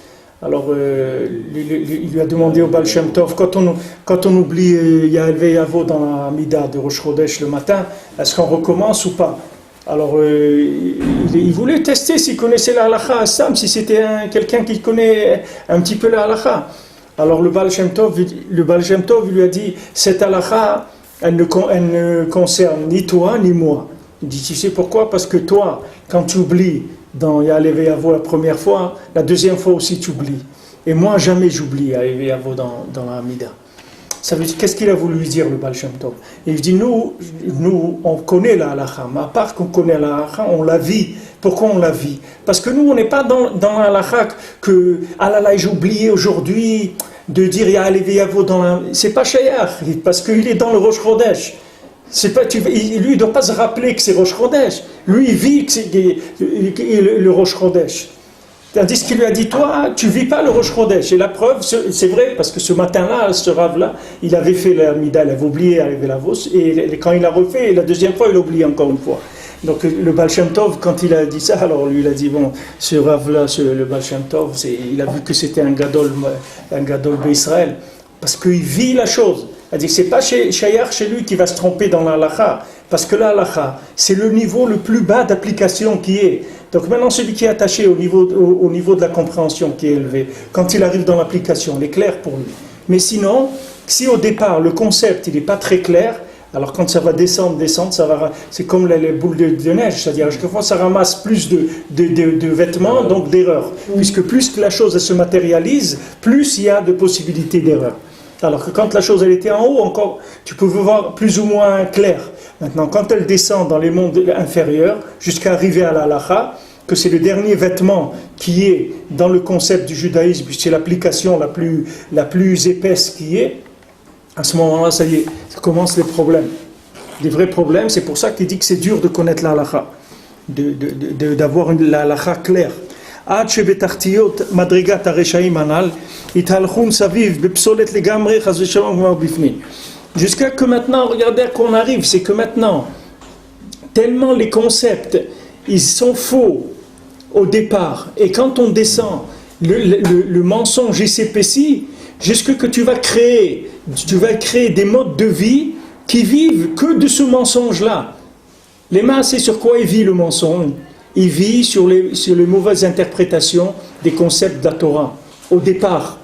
Alors il lui a demandé au Baal Shem Tov, quand on oublie Ya'el Yavo dans la Mida de Rosh Chodesh le matin, est-ce qu'on recommence ou pas? Alors, il voulait tester s'il connaissait la halakha à Sam, si c'était quelqu'un qui connaît un petit peu la halakha. Alors, le Baal Shem Tov lui a dit, cette halakha, elle ne concerne ni toi ni moi. Il dit, tu sais pourquoi? Parce que toi, quand tu oublies dans Ya'aleh Ve'yavo la première fois, la deuxième fois aussi tu oublies. Et moi, jamais j'oublie Ya'aleh Ve'yavo dans la Amida. Ça veut dire, qu'est-ce qu'il a voulu lui dire le Baal Shem Tov? Et il dit, nous, on connaît la halakha, mais à part qu'on connaît la halakha, on la vit. Pourquoi on la vit? Parce que nous, on n'est pas dans la halakha que, ah là là, j'ai oublié aujourd'hui de dire Ya'aleh Ve'yavo dans la... C'est pas shayach, parce qu'il est dans le Rosh Chodesh. Lui, il ne doit pas se rappeler que c'est Rosh Chodesh. Lui, il vit que c'est le Rosh Chodesh. Tandis qu'il lui a dit, toi, tu ne vis pas le Rosh Chodesh. Et la preuve, c'est vrai, parce que ce matin-là, ce Rav-là, il avait fait la Mida, il avait oublié arriver la Vos, et quand il a refait, la deuxième fois, il a oublié encore une fois. Donc le Baal Shem Tov, quand il a dit ça, alors lui, il a dit, bon, ce Rav-là, le Baal Shem Tov, il a vu que c'était un gadol d'Israël, parce qu'il vit la chose. C'est-à-dire que ce n'est pas Shayar chez lui qui va se tromper dans la halakha, parce que la halakha, c'est le niveau le plus bas d'application qui est. Donc maintenant, celui qui est attaché au niveau de la compréhension qui est élevé, quand il arrive dans l'application, il est clair pour lui. Mais sinon, si au départ, le concept il n'est pas très clair, Alors quand ça va descendre, c'est comme les boules de neige, c'est-à-dire à chaque fois ça ramasse plus de vêtements, donc d'erreurs. Puisque plus que la chose elle se matérialise, plus il y a de possibilités d'erreur. Alors que quand la chose elle était en haut, encore, tu pouvais voir plus ou moins clair. Maintenant, quand elle descend dans les mondes inférieurs, jusqu'à arriver à la halakha, que c'est le dernier vêtement qui est dans le concept du judaïsme, puisque c'est l'application la plus épaisse qui est, à ce moment-là, ça y est, ça commence les problèmes. Les vrais problèmes, c'est pour ça qu'il dit que c'est dur de connaître la halakha, d'avoir la halakha claire. Jusqu'à que maintenant, regardez à quoi on arrive, c'est que maintenant, tellement les concepts, ils sont faux au départ, et quand on descend, le mensonge s'épaissit, jusque que tu vas créer des modes de vie qui vivent que de ce mensonge-là. Les masses, c'est sur quoi il vit le mensonge? Il vit sur les mauvaises interprétations des concepts de la Torah, au départ.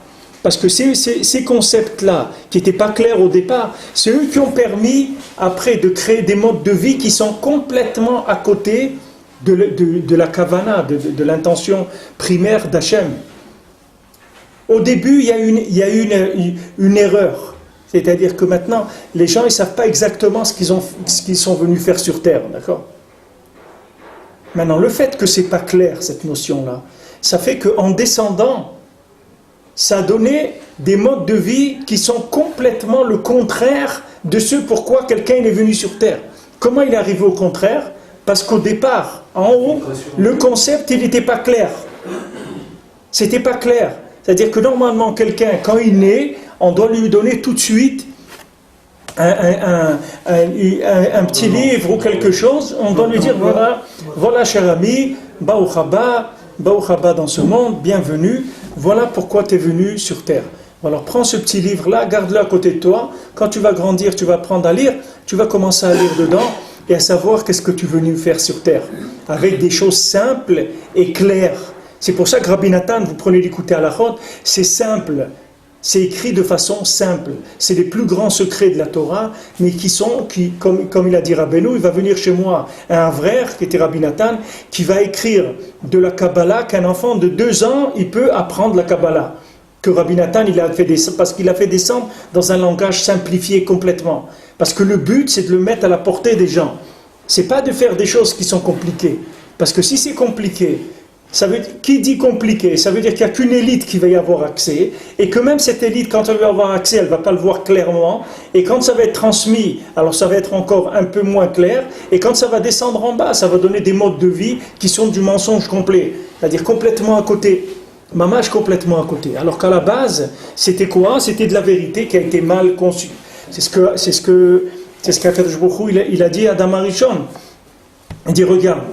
Parce que ces concepts-là, qui n'étaient pas clairs au départ, c'est eux qui ont permis, après, de créer des modes de vie qui sont complètement à côté de la kavana, de l'intention primaire d'Hachem. Au début, il y a une erreur. C'est-à-dire que maintenant, les gens ne savent pas exactement ce qu'ils sont venus faire sur Terre, d'accord? Maintenant, le fait que ce n'est pas clair, cette notion-là, ça fait qu'en descendant, ça a donné des modes de vie qui sont complètement le contraire de ce pourquoi quelqu'un est venu sur Terre. Comment il est arrivé au contraire? Parce qu'au départ, en haut, le concept, il n'était pas clair. C'était pas clair. C'est-à-dire que normalement, quelqu'un, quand il naît, on doit lui donner tout de suite un petit livre ou quelque chose. On doit lui dire, voilà cher ami, Baruch haba dans ce monde, bienvenue. Voilà pourquoi tu es venu sur Terre. Alors prends ce petit livre-là, garde-le à côté de toi. Quand tu vas grandir, tu vas apprendre à lire, tu vas commencer à lire dedans et à savoir qu'est-ce que tu es venu faire sur Terre. Avec des choses simples et claires. C'est pour ça que Rabbi Nathan, vous prenez l'écouter à la chôte, c'est simple. C'est écrit de façon simple. C'est les plus grands secrets de la Torah, mais comme il a dit Rabbeinu, il va venir chez moi un frère, qui était Rabbi Nathan, qui va écrire de la Kabbalah, qu'un enfant de 2 ans, il peut apprendre la Kabbalah. Que Rabbi Nathan, parce qu'il a fait descendre dans un langage simplifié complètement. Parce que le but, c'est de le mettre à la portée des gens. C'est pas de faire des choses qui sont compliquées. Parce que si c'est compliqué, qui dit compliqué? Ça veut dire qu'il n'y a qu'une élite qui va y avoir accès, et que même cette élite, quand elle va avoir accès, elle ne va pas le voir clairement, et quand ça va être transmis, alors ça va être encore un peu moins clair, et quand ça va descendre en bas, ça va donner des modes de vie qui sont du mensonge complet, c'est-à-dire complètement à côté, mamash complètement à côté, alors qu'à la base, c'était quoi? C'était de la vérité qui a été mal conçue. C'est ce qu'Akadosh Baruch Hu, il a dit à Adam Arishon. Il dit, regarde,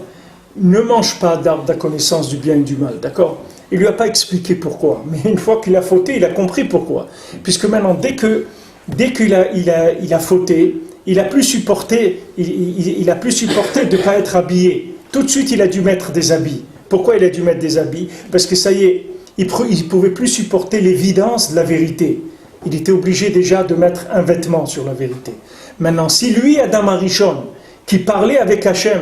ne mange pas d'arbre de la connaissance du bien et du mal, d'accord? Il ne lui a pas expliqué pourquoi, mais une fois qu'il a fauté, il a compris pourquoi. Puisque maintenant, dès qu'il a fauté, il a plus supporté de ne pas être habillé. Tout de suite, il a dû mettre des habits. Pourquoi il a dû mettre des habits? Parce que ça y est, il ne pouvait plus supporter l'évidence de la vérité. Il était obligé déjà de mettre un vêtement sur la vérité. Maintenant, si lui, Adam Arishon, qui parlait avec Hachem,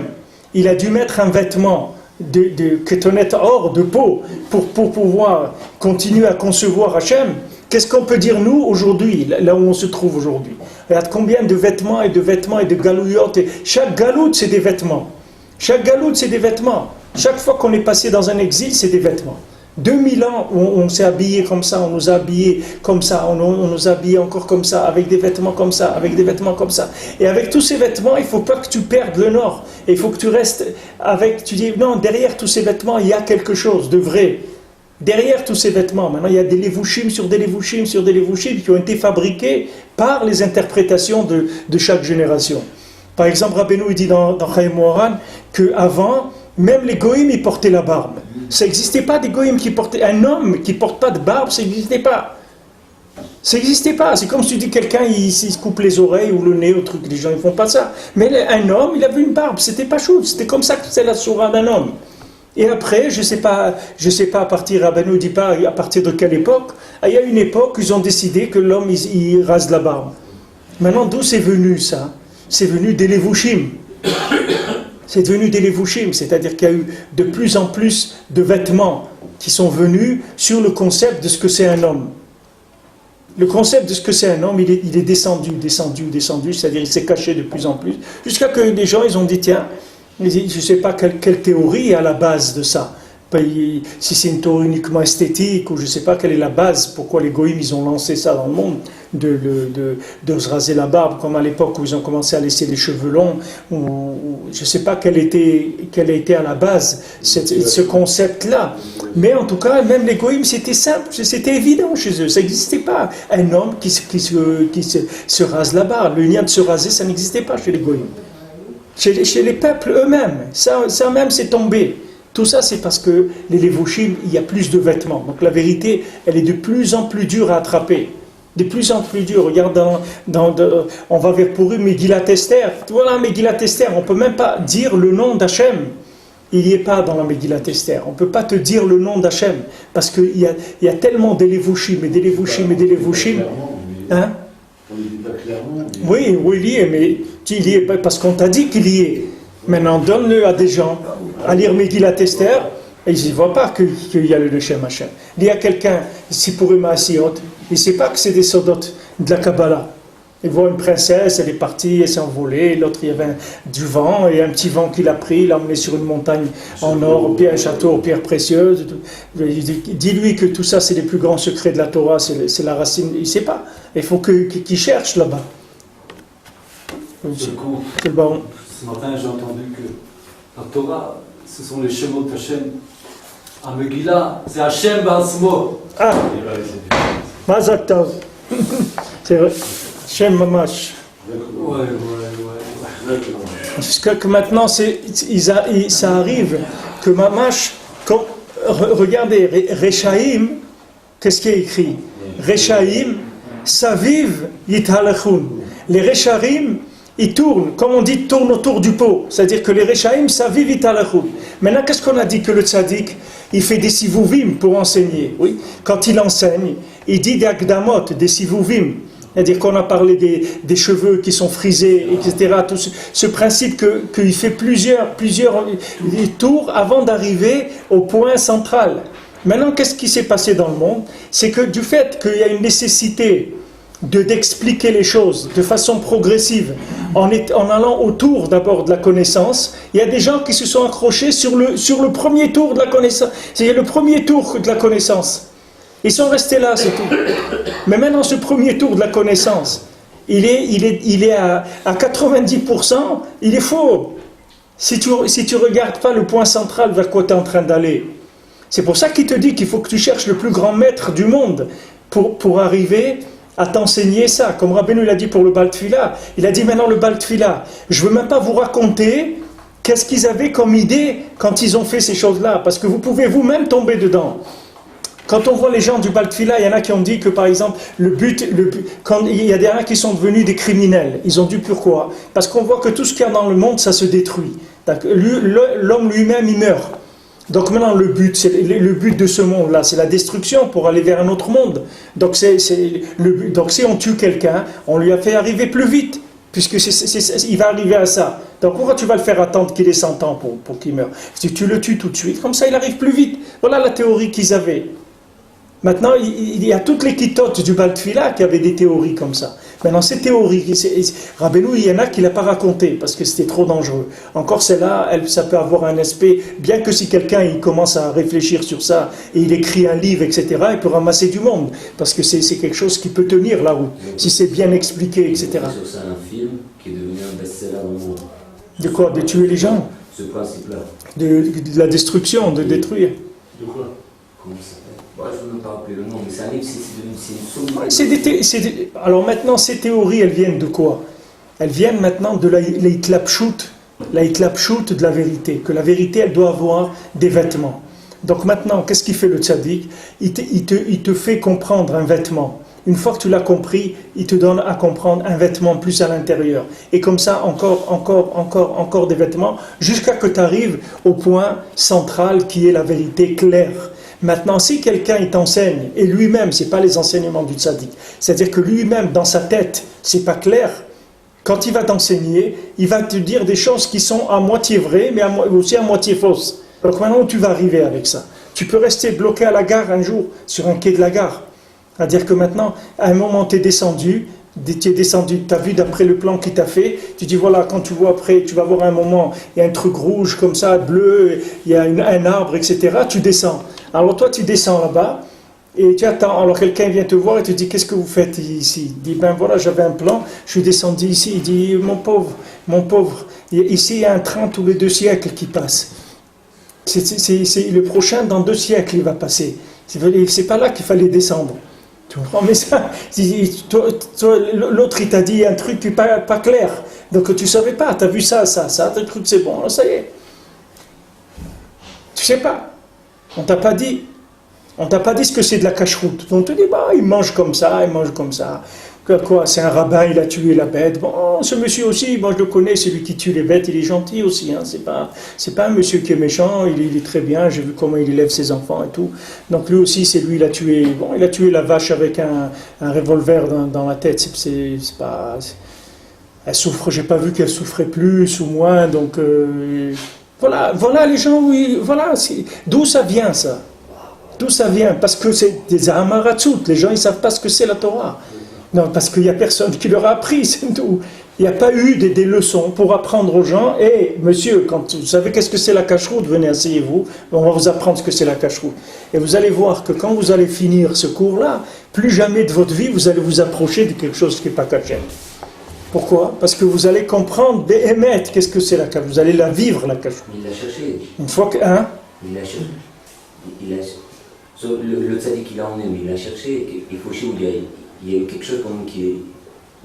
il a dû mettre un vêtement de kétonet or, de peau, pour pouvoir continuer à concevoir Hachem, qu'est-ce qu'on peut dire nous aujourd'hui, là où on se trouve aujourd'hui? Regarde combien de vêtements et de galouyot. Chaque galoute, c'est des vêtements. Chaque galoute, c'est des vêtements. Chaque fois qu'on est passé dans un exil, c'est des vêtements. 2000 ans où on s'est habillé comme ça, on nous a habillés comme ça, on nous a habillés encore comme ça, avec des vêtements comme ça, avec des vêtements comme ça. Et avec tous ces vêtements, il ne faut pas que tu perdes le nord. Et il faut que tu restes avec... Tu dis, non, derrière tous ces vêtements, il y a quelque chose de vrai. Derrière tous ces vêtements, maintenant, il y a des levushim sur des levushim sur des levushim qui ont été fabriqués par les interprétations de chaque génération. Par exemple, Rabbeinu dit dans Chaim Moharan qu'avant, même les goïms, ils portaient la barbe. Ça n'existait pas des goïms qui portaient... Un homme qui ne porte pas de barbe, ça n'existait pas. Ça n'existait pas. C'est comme si tu dis quelqu'un, il se coupe les oreilles ou le nez ou truc. Les gens, ils ne font pas ça. Mais un homme, il avait une barbe. C'était pas chou. C'était comme ça que c'est la soura d'un homme. Et après, je sais pas à partir, Rabbeinu ne dit pas à partir de quelle époque. Il y a une époque où ils ont décidé que l'homme, il rase la barbe. Maintenant, d'où c'est venu ça? c'est venu des levushim. C'est devenu des levushim, c'est-à-dire qu'il y a eu de plus en plus de vêtements qui sont venus sur le concept de ce que c'est un homme. Le concept de ce que c'est un homme, il est descendu, c'est-à-dire il s'est caché de plus en plus, jusqu'à que des gens, ils ont dit, tiens, je ne sais pas quelle théorie est à la base de ça. Si c'est une théorie uniquement esthétique, ou je ne sais pas quelle est la base, pourquoi les goïms, ils ont lancé ça dans le monde, de se raser la barbe, comme à l'époque où ils ont commencé à laisser les cheveux longs, ou je ne sais pas quelle était à la base ce concept-là. Mais en tout cas, même les goïms, c'était simple, c'était évident chez eux, ça n'existait pas. Un homme qui se rase la barbe, le lien de se raser, ça n'existait pas chez les goïms. Chez les peuples eux-mêmes, ça même c'est tombé. Tout ça, c'est parce que les levushim, il y a plus de vêtements. Donc la vérité, elle est de plus en plus dure à attraper. De plus en plus dure. Regarde, on va vers Purim, Megillat Esther. Voilà, Megillat Esther, on ne peut même pas dire le nom d'Hachem. Il n'y est pas dans la Megillat Esther. On ne peut pas te dire le nom d'Hachem. Parce qu'il y a tellement des levushim et des levushim et des levushim. Hein? On ne dit pas clairement. Oui, il y est, mais il y est parce qu'on t'a dit qu'il y est. Maintenant, donne-le à des gens à lire Megillat Esther, et ils ne voient pas qu'il y a le Shem Hashem. Il y a quelqu'un, si pour eux, il ne sait pas que c'est des sodotes de la Kabbalah. Il voit une princesse, elle est partie, elle s'est envolée, l'autre, il y avait du vent, et un petit vent qu'il a pris, il l'a emmené sur une montagne en or, un château aux pierres précieuses. Dis-lui que tout ça, c'est les plus grands secrets de la Torah, c'est la racine, il ne sait pas. Il faut qu'il cherche là-bas. Du coup, Bon. ce matin, j'ai entendu que la Torah, ce sont les Shemot Hashem. À Megillah, c'est Hashem Ba'atzmo. Ah, Mazal Tov. C'est vrai. Shem Mamash. Ouais. Jusqu'à que maintenant, ça arrive que Mamash, regardez, Rechaim, qu'est-ce qui est écrit? Rechaim, Saviv Yithalachun. Les Rechaim, ils tournent, comme on dit, tournent autour du pot. C'est-à-dire que les Rechaim, Saviv Yithalachun. Maintenant, qu'est-ce qu'on a dit que le tzaddik, il fait des sivuvim pour enseigner? Oui. Quand il enseigne, il dit des akdamot, des sivuvim. C'est-à-dire qu'on a parlé des cheveux qui sont frisés, etc. Tout ce principe qu'il fait plusieurs tours avant d'arriver au point central. Maintenant, qu'est-ce qui s'est passé dans le monde? C'est que du fait qu'il y a une nécessité d'expliquer les choses de façon progressive, en allant autour d'abord de la connaissance, il y a des gens qui se sont accrochés sur le premier tour de la connaissance. C'est le premier tour de la connaissance. Ils sont restés là, c'est tout. Mais maintenant, ce premier tour de la connaissance, il est à 90%, il est faux. Si tu regardes pas le point central vers quoi tu es en train d'aller. C'est pour ça qu'il te dit qu'il faut que tu cherches le plus grand maître du monde pour arriver à t'enseigner ça. Comme Rabbeinu l'a dit pour le Bal Tfila, il a dit maintenant le Bal Tfila, je ne veux même pas vous raconter qu'est-ce qu'ils avaient comme idée quand ils ont fait ces choses-là, parce que vous pouvez vous-même tomber dedans. Quand on voit les gens du Bal Tfila, il y en a qui ont dit que par exemple, quand il y a des gens qui sont devenus des criminels, ils ont dit pourquoi? Parce qu'on voit que tout ce qu'il y a dans le monde, ça se détruit. L'homme lui-même, il meurt. Donc maintenant, le but de ce monde-là, c'est la destruction pour aller vers un autre monde. Donc si on tue quelqu'un, on lui a fait arriver plus vite, puisque il va arriver à ça. Donc pourquoi tu vas le faire attendre qu'il ait 100 ans pour qu'il meure? Si tu le tues tout de suite, comme ça il arrive plus vite. Voilà la théorie qu'ils avaient. Maintenant, il y a toutes les kitotes du Bal Tfila qui avaient des théories comme ça. Maintenant, ces théories, Rabbeinu, il y en a qui ne l'a pas raconté parce que c'était trop dangereux. Encore celle-là, ça peut avoir un aspect, bien que si quelqu'un il commence à réfléchir sur ça et il écrit un livre, etc., il peut ramasser du monde parce que c'est quelque chose qui peut tenir la route, si c'est bien expliqué, etc. C'est un film qui est devenu un best-seller dans le monde. De quoi? De tuer les gens? Ce principe-là. De la destruction, de détruire. De quoi? Comment ça s'appelle? Je ne me parle plus le nom, mais c'est un livre, c'est une somme. Alors maintenant, ces théories, elles viennent de quoi? Elles viennent maintenant de la hitlapshut de la vérité, que la vérité, elle doit avoir des vêtements. Donc maintenant, qu'est-ce qu'il fait le tzaddik? Il te fait comprendre un vêtement. Une fois que tu l'as compris, il te donne à comprendre un vêtement plus à l'intérieur. Et comme ça, encore des vêtements, jusqu'à que tu arrives au point central qui est la vérité claire. Maintenant, si quelqu'un il t'enseigne, et lui-même, ce n'est pas les enseignements du tzaddik, c'est-à-dire que lui-même, dans sa tête, c'est pas clair, Quand il va t'enseigner, il va te dire des choses qui sont à moitié vraies, mais aussi à moitié fausses. Donc maintenant, où tu vas arriver avec ça? Tu peux rester bloqué à la gare un jour, sur un quai de la gare. C'est-à-dire que maintenant, à un moment, tu es descendu, tu as vu d'après le plan qu'il t'a fait, tu dis voilà, quand tu vois après, tu vas voir un moment, il y a un truc rouge comme ça, bleu, il y a un arbre, etc. Tu descends. Alors toi, tu descends là-bas, et tu attends. Alors quelqu'un vient te voir et te dit qu'est-ce que vous faites ici? Il dit ben voilà, j'avais un plan, je suis descendu ici. Il dit mon pauvre, ici il y a un train tous les 2 siècles qui passe. C'est le prochain dans 2 siècles il va passer. C'est pas là qu'il fallait descendre. Tu comprends? Mais ça, l'autre il t'a dit un truc qui n'est pas clair. Donc tu ne savais pas, tu as vu ça, tu as cru que c'est bon, alors ça y est. Tu ne sais pas. On t'a pas dit. On t'a pas dit ce que c'est de la cache-route. Donc on te dit, bah, il mange comme ça, il mange comme ça. Quoi, c'est un rabbin, il a tué la bête. Bon, ce monsieur aussi, moi je le connais, c'est lui qui tue les bêtes, il est gentil aussi. Hein. C'est pas un monsieur qui est méchant, il est très bien, j'ai vu comment il élève ses enfants et tout. Donc lui aussi, c'est lui, il a tué la vache avec un revolver dans la tête. C'est pas... Elle souffre, j'ai pas vu qu'elle souffrait plus ou moins, donc... Voilà les gens, oui, voilà, d'où ça vient ça? D'où ça vient? Parce que c'est des Amaratsut, les gens ils ne savent pas ce que c'est la Torah. Non, parce qu'il n'y a personne qui leur a appris, c'est tout. Il n'y a pas eu des leçons pour apprendre aux gens, monsieur, quand vous savez qu'est-ce que c'est la cache-route, venez, asseyez-vous, on va vous apprendre ce que c'est la cache-route. Et vous allez voir que quand vous allez finir ce cours-là, plus jamais de votre vie, vous allez vous approcher de quelque chose qui n'est pas caché. Pourquoi? Parce que vous allez comprendre, émettre, qu'est-ce que c'est la cache-route, vous allez la vivre, la cache-route. Il l'a cherché. Une fois que... Hein? Il l'a cherché. Le tzaddik il a emmené, mais il a cherché, il faut où il y a eu quelque chose comme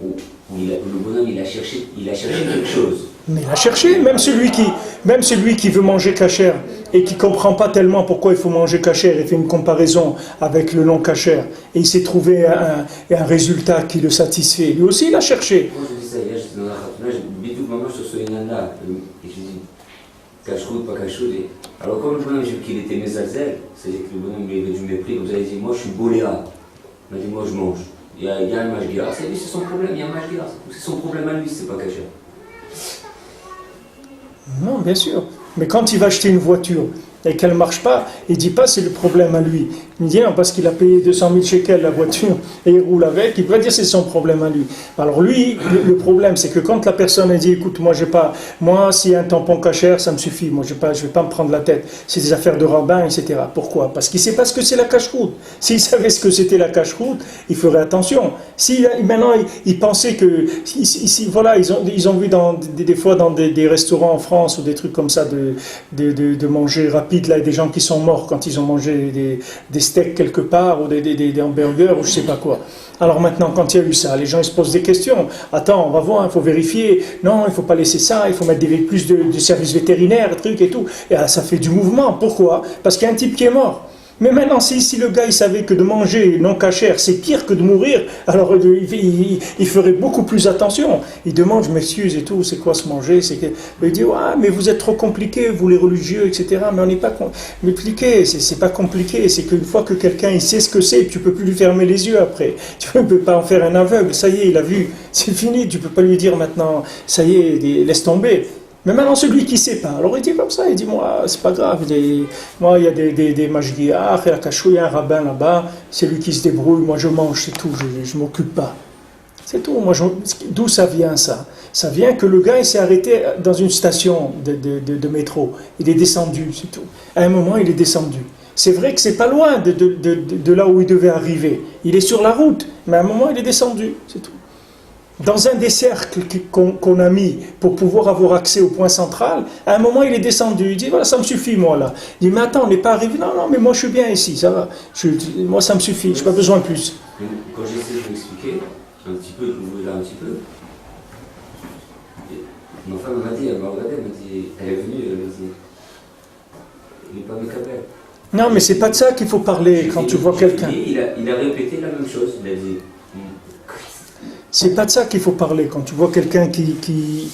où le bonhomme il a cherché quelque chose. Mais il a cherché, même celui qui veut manger kasher et qui ne comprend pas tellement pourquoi il faut manger kasher, il fait une comparaison avec le non kasher et il s'est trouvé un résultat qui le satisfait. Lui aussi il a cherché. Moi je dis ça, hier j'étais dans la khatna, bidou maman je suis nana, et je dis cache-route, pas cache-route. Alors comme le bonhomme j'ai vu qu'il était mésalzel, c'est-à-dire que le bonhomme il avait du mépris, comme ça il dit moi je suis boléa, il m'a dit moi je mange. Il y a un mashgira, c'est lui, c'est son problème, il y a un mashgira, c'est son problème à lui, c'est pas caché. Non, bien sûr. Mais quand il va acheter une voiture et qu'elle ne marche pas, il ne dit pas c'est le problème à lui. Il dit non, parce qu'il a payé 200 000 shekels la voiture et il roule avec, il peut dire c'est son problème à lui. Alors lui, le problème c'est que quand la personne a dit écoute, moi s'il y a un tampon kasher, ça me suffit, moi je vais pas me prendre la tête, c'est des affaires de rabbin, etc. Pourquoi? Parce qu'il ne sait pas ce que c'est la cache-route. S'il savait ce que c'était la cache-route, il ferait attention. Maintenant il pensait que, voilà, ils ont vu des fois dans des restaurants en France ou des trucs comme ça de manger rapide, là, des gens qui sont morts quand ils ont mangé des steaks quelque part ou des hamburgers ou je sais pas quoi. Alors maintenant, quand il y a eu ça, les gens ils se posent des questions. Attends, on va voir, il faut vérifier. Non, il ne faut pas laisser ça, il faut mettre plus de services vétérinaires, trucs et tout. Et là, ça fait du mouvement. Pourquoi? Parce qu'il y a un type qui est mort. Mais maintenant, si le gars il savait que de manger non cachère, c'est pire que de mourir, alors il ferait beaucoup plus attention. Il demande, je m'excuse et tout, c'est quoi se manger? Il dit, ouais, mais vous êtes trop compliqués, vous les religieux, etc. Mais on n'est pas compliqué, c'est pas compliqué. C'est qu'une fois que quelqu'un il sait ce que c'est, tu peux plus lui fermer les yeux après. Tu ne peux pas en faire un aveugle, ça y est, il a vu, c'est fini, tu peux pas lui dire maintenant, ça y est, laisse tomber. Mais maintenant, celui qui ne sait pas, alors il dit comme ça, il dit, moi, c'est pas grave, moi, il y a des mashgiach, il y a Kachou, il y a un rabbin là-bas, c'est lui qui se débrouille, moi je mange, c'est tout, je ne m'occupe pas. C'est tout, d'où ça vient ça? Ça vient que le gars, il s'est arrêté dans une station de métro, il est descendu, c'est tout. À un moment, il est descendu. C'est vrai que c'est pas loin de là où il devait arriver. Il est sur la route, mais à un moment, il est descendu, c'est tout. Dans un des cercles qu'on a mis pour pouvoir avoir accès au point central, à un moment il est descendu, il dit voilà ça me suffit moi là. Il dit mais attends on n'est pas arrivé, non mais moi je suis bien ici, ça va, moi ça me suffit, je n'ai pas besoin de plus. Quand j'ai essayé de l'expliquer, un petit peu, je vous là un petit peu, ma femme m'a dit, elle m'a regardé, elle m'a dit, elle est venue, elle m'a dit, il n'est pas mécabel. Non mais c'est pas de ça qu'il faut parler quand tu vois quelqu'un. Il a répété la même chose, il a dit. C'est pas de ça qu'il faut parler quand tu vois quelqu'un qui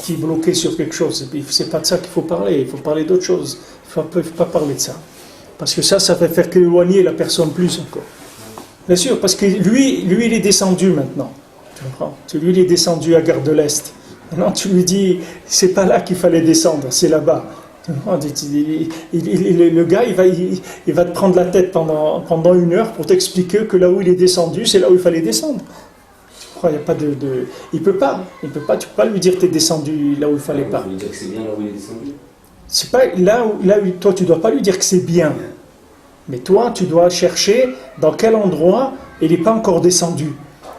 est bloqué sur quelque chose. C'est pas de ça qu'il faut parler. Il faut parler d'autre chose. Il ne faut pas parler de ça. Parce que ça va faire qu'éloigner la personne plus encore. Bien sûr, parce que lui il est descendu maintenant. Tu comprends? Lui il est descendu à Gare de l'Est. Non, tu lui dis, c'est pas là qu'il fallait descendre, c'est là-bas. Le gars, il va te prendre la tête pendant 1 heure pour t'expliquer que là où il est descendu, c'est là où il fallait descendre. Il y a pas il peut pas, tu peux pas lui dire que tu es descendu là où il fallait pas. Je lui dire que c'est bien là où il est descendu. C'est pas là où toi tu dois pas lui dire que c'est bien. Mais toi, tu dois chercher dans quel endroit il n'est pas encore descendu.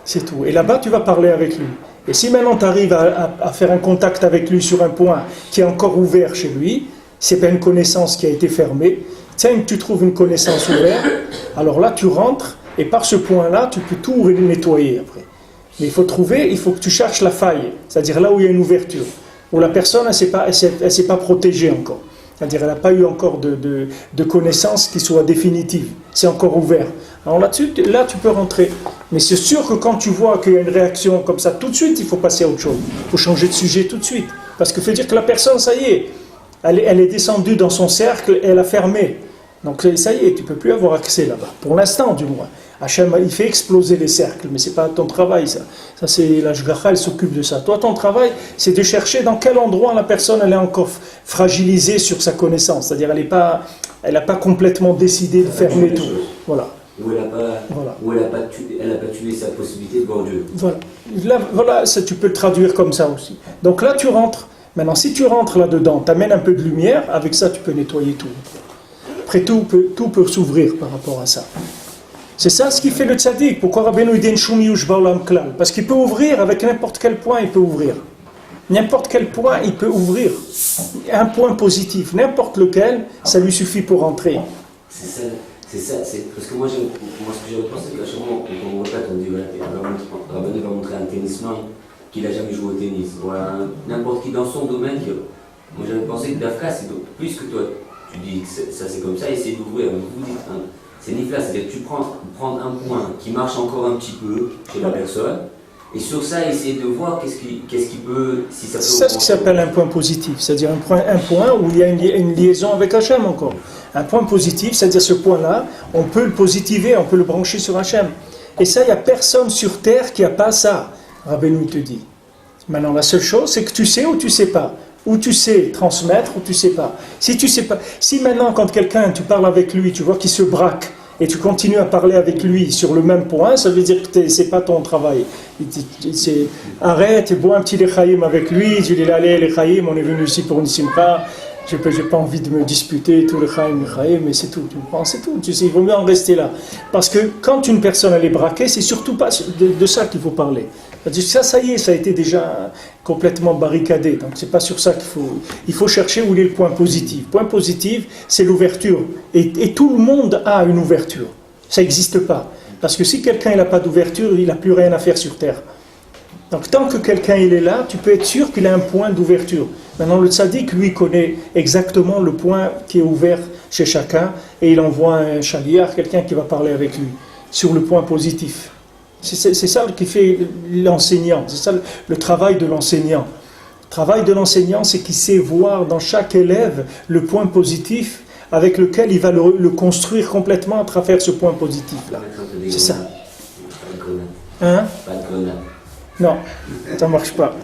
C'est tout. Et là-bas, tu vas parler avec lui. Et si maintenant tu arrives à faire un contact avec lui sur un point qui est encore ouvert chez lui, c'est pas une connaissance qui a été fermée. Tiens, tu trouves une connaissance ouverte, alors là tu rentres et par ce point-là, tu peux tout nettoyer après. Mais il faut que tu cherches la faille, c'est-à-dire là où il y a une ouverture, où la personne elle s'est pas protégée encore. C'est-à-dire elle n'a pas eu encore de connaissances qui soient définitives. C'est encore ouvert. Alors là, tu peux rentrer. Mais c'est sûr que quand tu vois qu'il y a une réaction comme ça, tout de suite, il faut passer à autre chose. Il faut changer de sujet tout de suite. Parce que ça veut dire que la personne, ça y est, elle est descendue dans son cercle et elle a fermé. Donc ça y est, tu ne peux plus avoir accès là-bas. Pour l'instant, du moins. Hachem, il fait exploser les cercles, mais ce n'est pas ton travail, ça. Ça, c'est la Shgacha, elle s'occupe de ça. Toi, ton travail, c'est de chercher dans quel endroit la personne, elle est encore fragilisée sur sa connaissance. C'est-à-dire, elle n'a pas complètement décidé de fermer tout. Voilà. Où elle n'a pas tué sa possibilité de voir Dieu. Voilà, ça, tu peux le traduire comme ça aussi. Donc là, tu rentres. Maintenant, si tu rentres là-dedans, tu amènes un peu de lumière, avec ça, tu peux nettoyer tout. Après, tout peut s'ouvrir par rapport à ça. C'est ça ce qui fait le tzaddik. Pourquoi Rabbeinu Yidin Shumi Ushba Olam Klal? Parce qu'il peut ouvrir avec n'importe quel point, il peut ouvrir. N'importe quel point, il peut ouvrir. Un point positif, n'importe lequel, ça lui suffit pour entrer. C'est ça, parce que moi ce que j'ai repensé, c'est qu'à chaque moment, quand on me répète, on me dit Rabbeinu va montrer un tennisman qu'il n'a jamais joué au tennis. Voilà, n'importe qui dans son domaine. Moi j'avais pensé que Dafka, c'est donc, puisque toi tu dis que ça c'est comme ça, essayer d'ouvrir. Vous dites, c'est nifla, c'est-à-dire que tu prends un point qui marche encore un petit peu chez la personne, et sur ça, essayer de voir qu'est-ce qui peut, si ça peut... C'est ça ce qui s'appelle un point positif, c'est-à-dire un point où il y a une liaison avec Hachem encore. Un point positif, c'est-à-dire ce point-là, on peut le positiver, on peut le brancher sur Hachem. Et ça, il n'y a personne sur terre qui n'a pas ça, Rabbeinu te dit. Maintenant, la seule chose, c'est que tu sais ou tu ne sais pas. Ou tu sais transmettre, ou tu ne sais pas. Si tu sais pas, si maintenant, quand quelqu'un, tu parles avec lui, tu vois qu'il se braque, et tu continues à parler avec lui sur le même point, ça veut dire que c'est pas ton travail. Arrête, bois un petit lechaïm avec lui, tu dis allez, lechaïm, on est venu ici pour une simcha, j'ai pas envie de me disputer, tout lechaïm, mais c'est tout, tu me prends, c'est tout. Tu sais, il vaut mieux en rester là. Parce que quand une personne elle est braquée, c'est surtout pas de ça qu'il faut parler. Ça y est, ça a été déjà complètement barricadé. Donc c'est pas sur ça il faut chercher où est le point positif. Point positif, c'est l'ouverture. Et tout le monde a une ouverture. Ça n'existe pas. Parce que si quelqu'un n'a pas d'ouverture, il n'a plus rien à faire sur terre. Donc tant que quelqu'un il est là, tu peux être sûr qu'il a un point d'ouverture. Maintenant le tzaddik, lui, connaît exactement le point qui est ouvert chez chacun, et il envoie un shaliach, quelqu'un qui va parler avec lui, sur le point positif. C'est ça qui fait l'enseignant, c'est ça le travail de l'enseignant. Le travail de l'enseignant, c'est qu'il sait voir dans chaque élève le point positif avec lequel il va le construire complètement à travers ce point positif-là. C'est ça. Hein? Pas de grenade. Non, ça ne marche pas.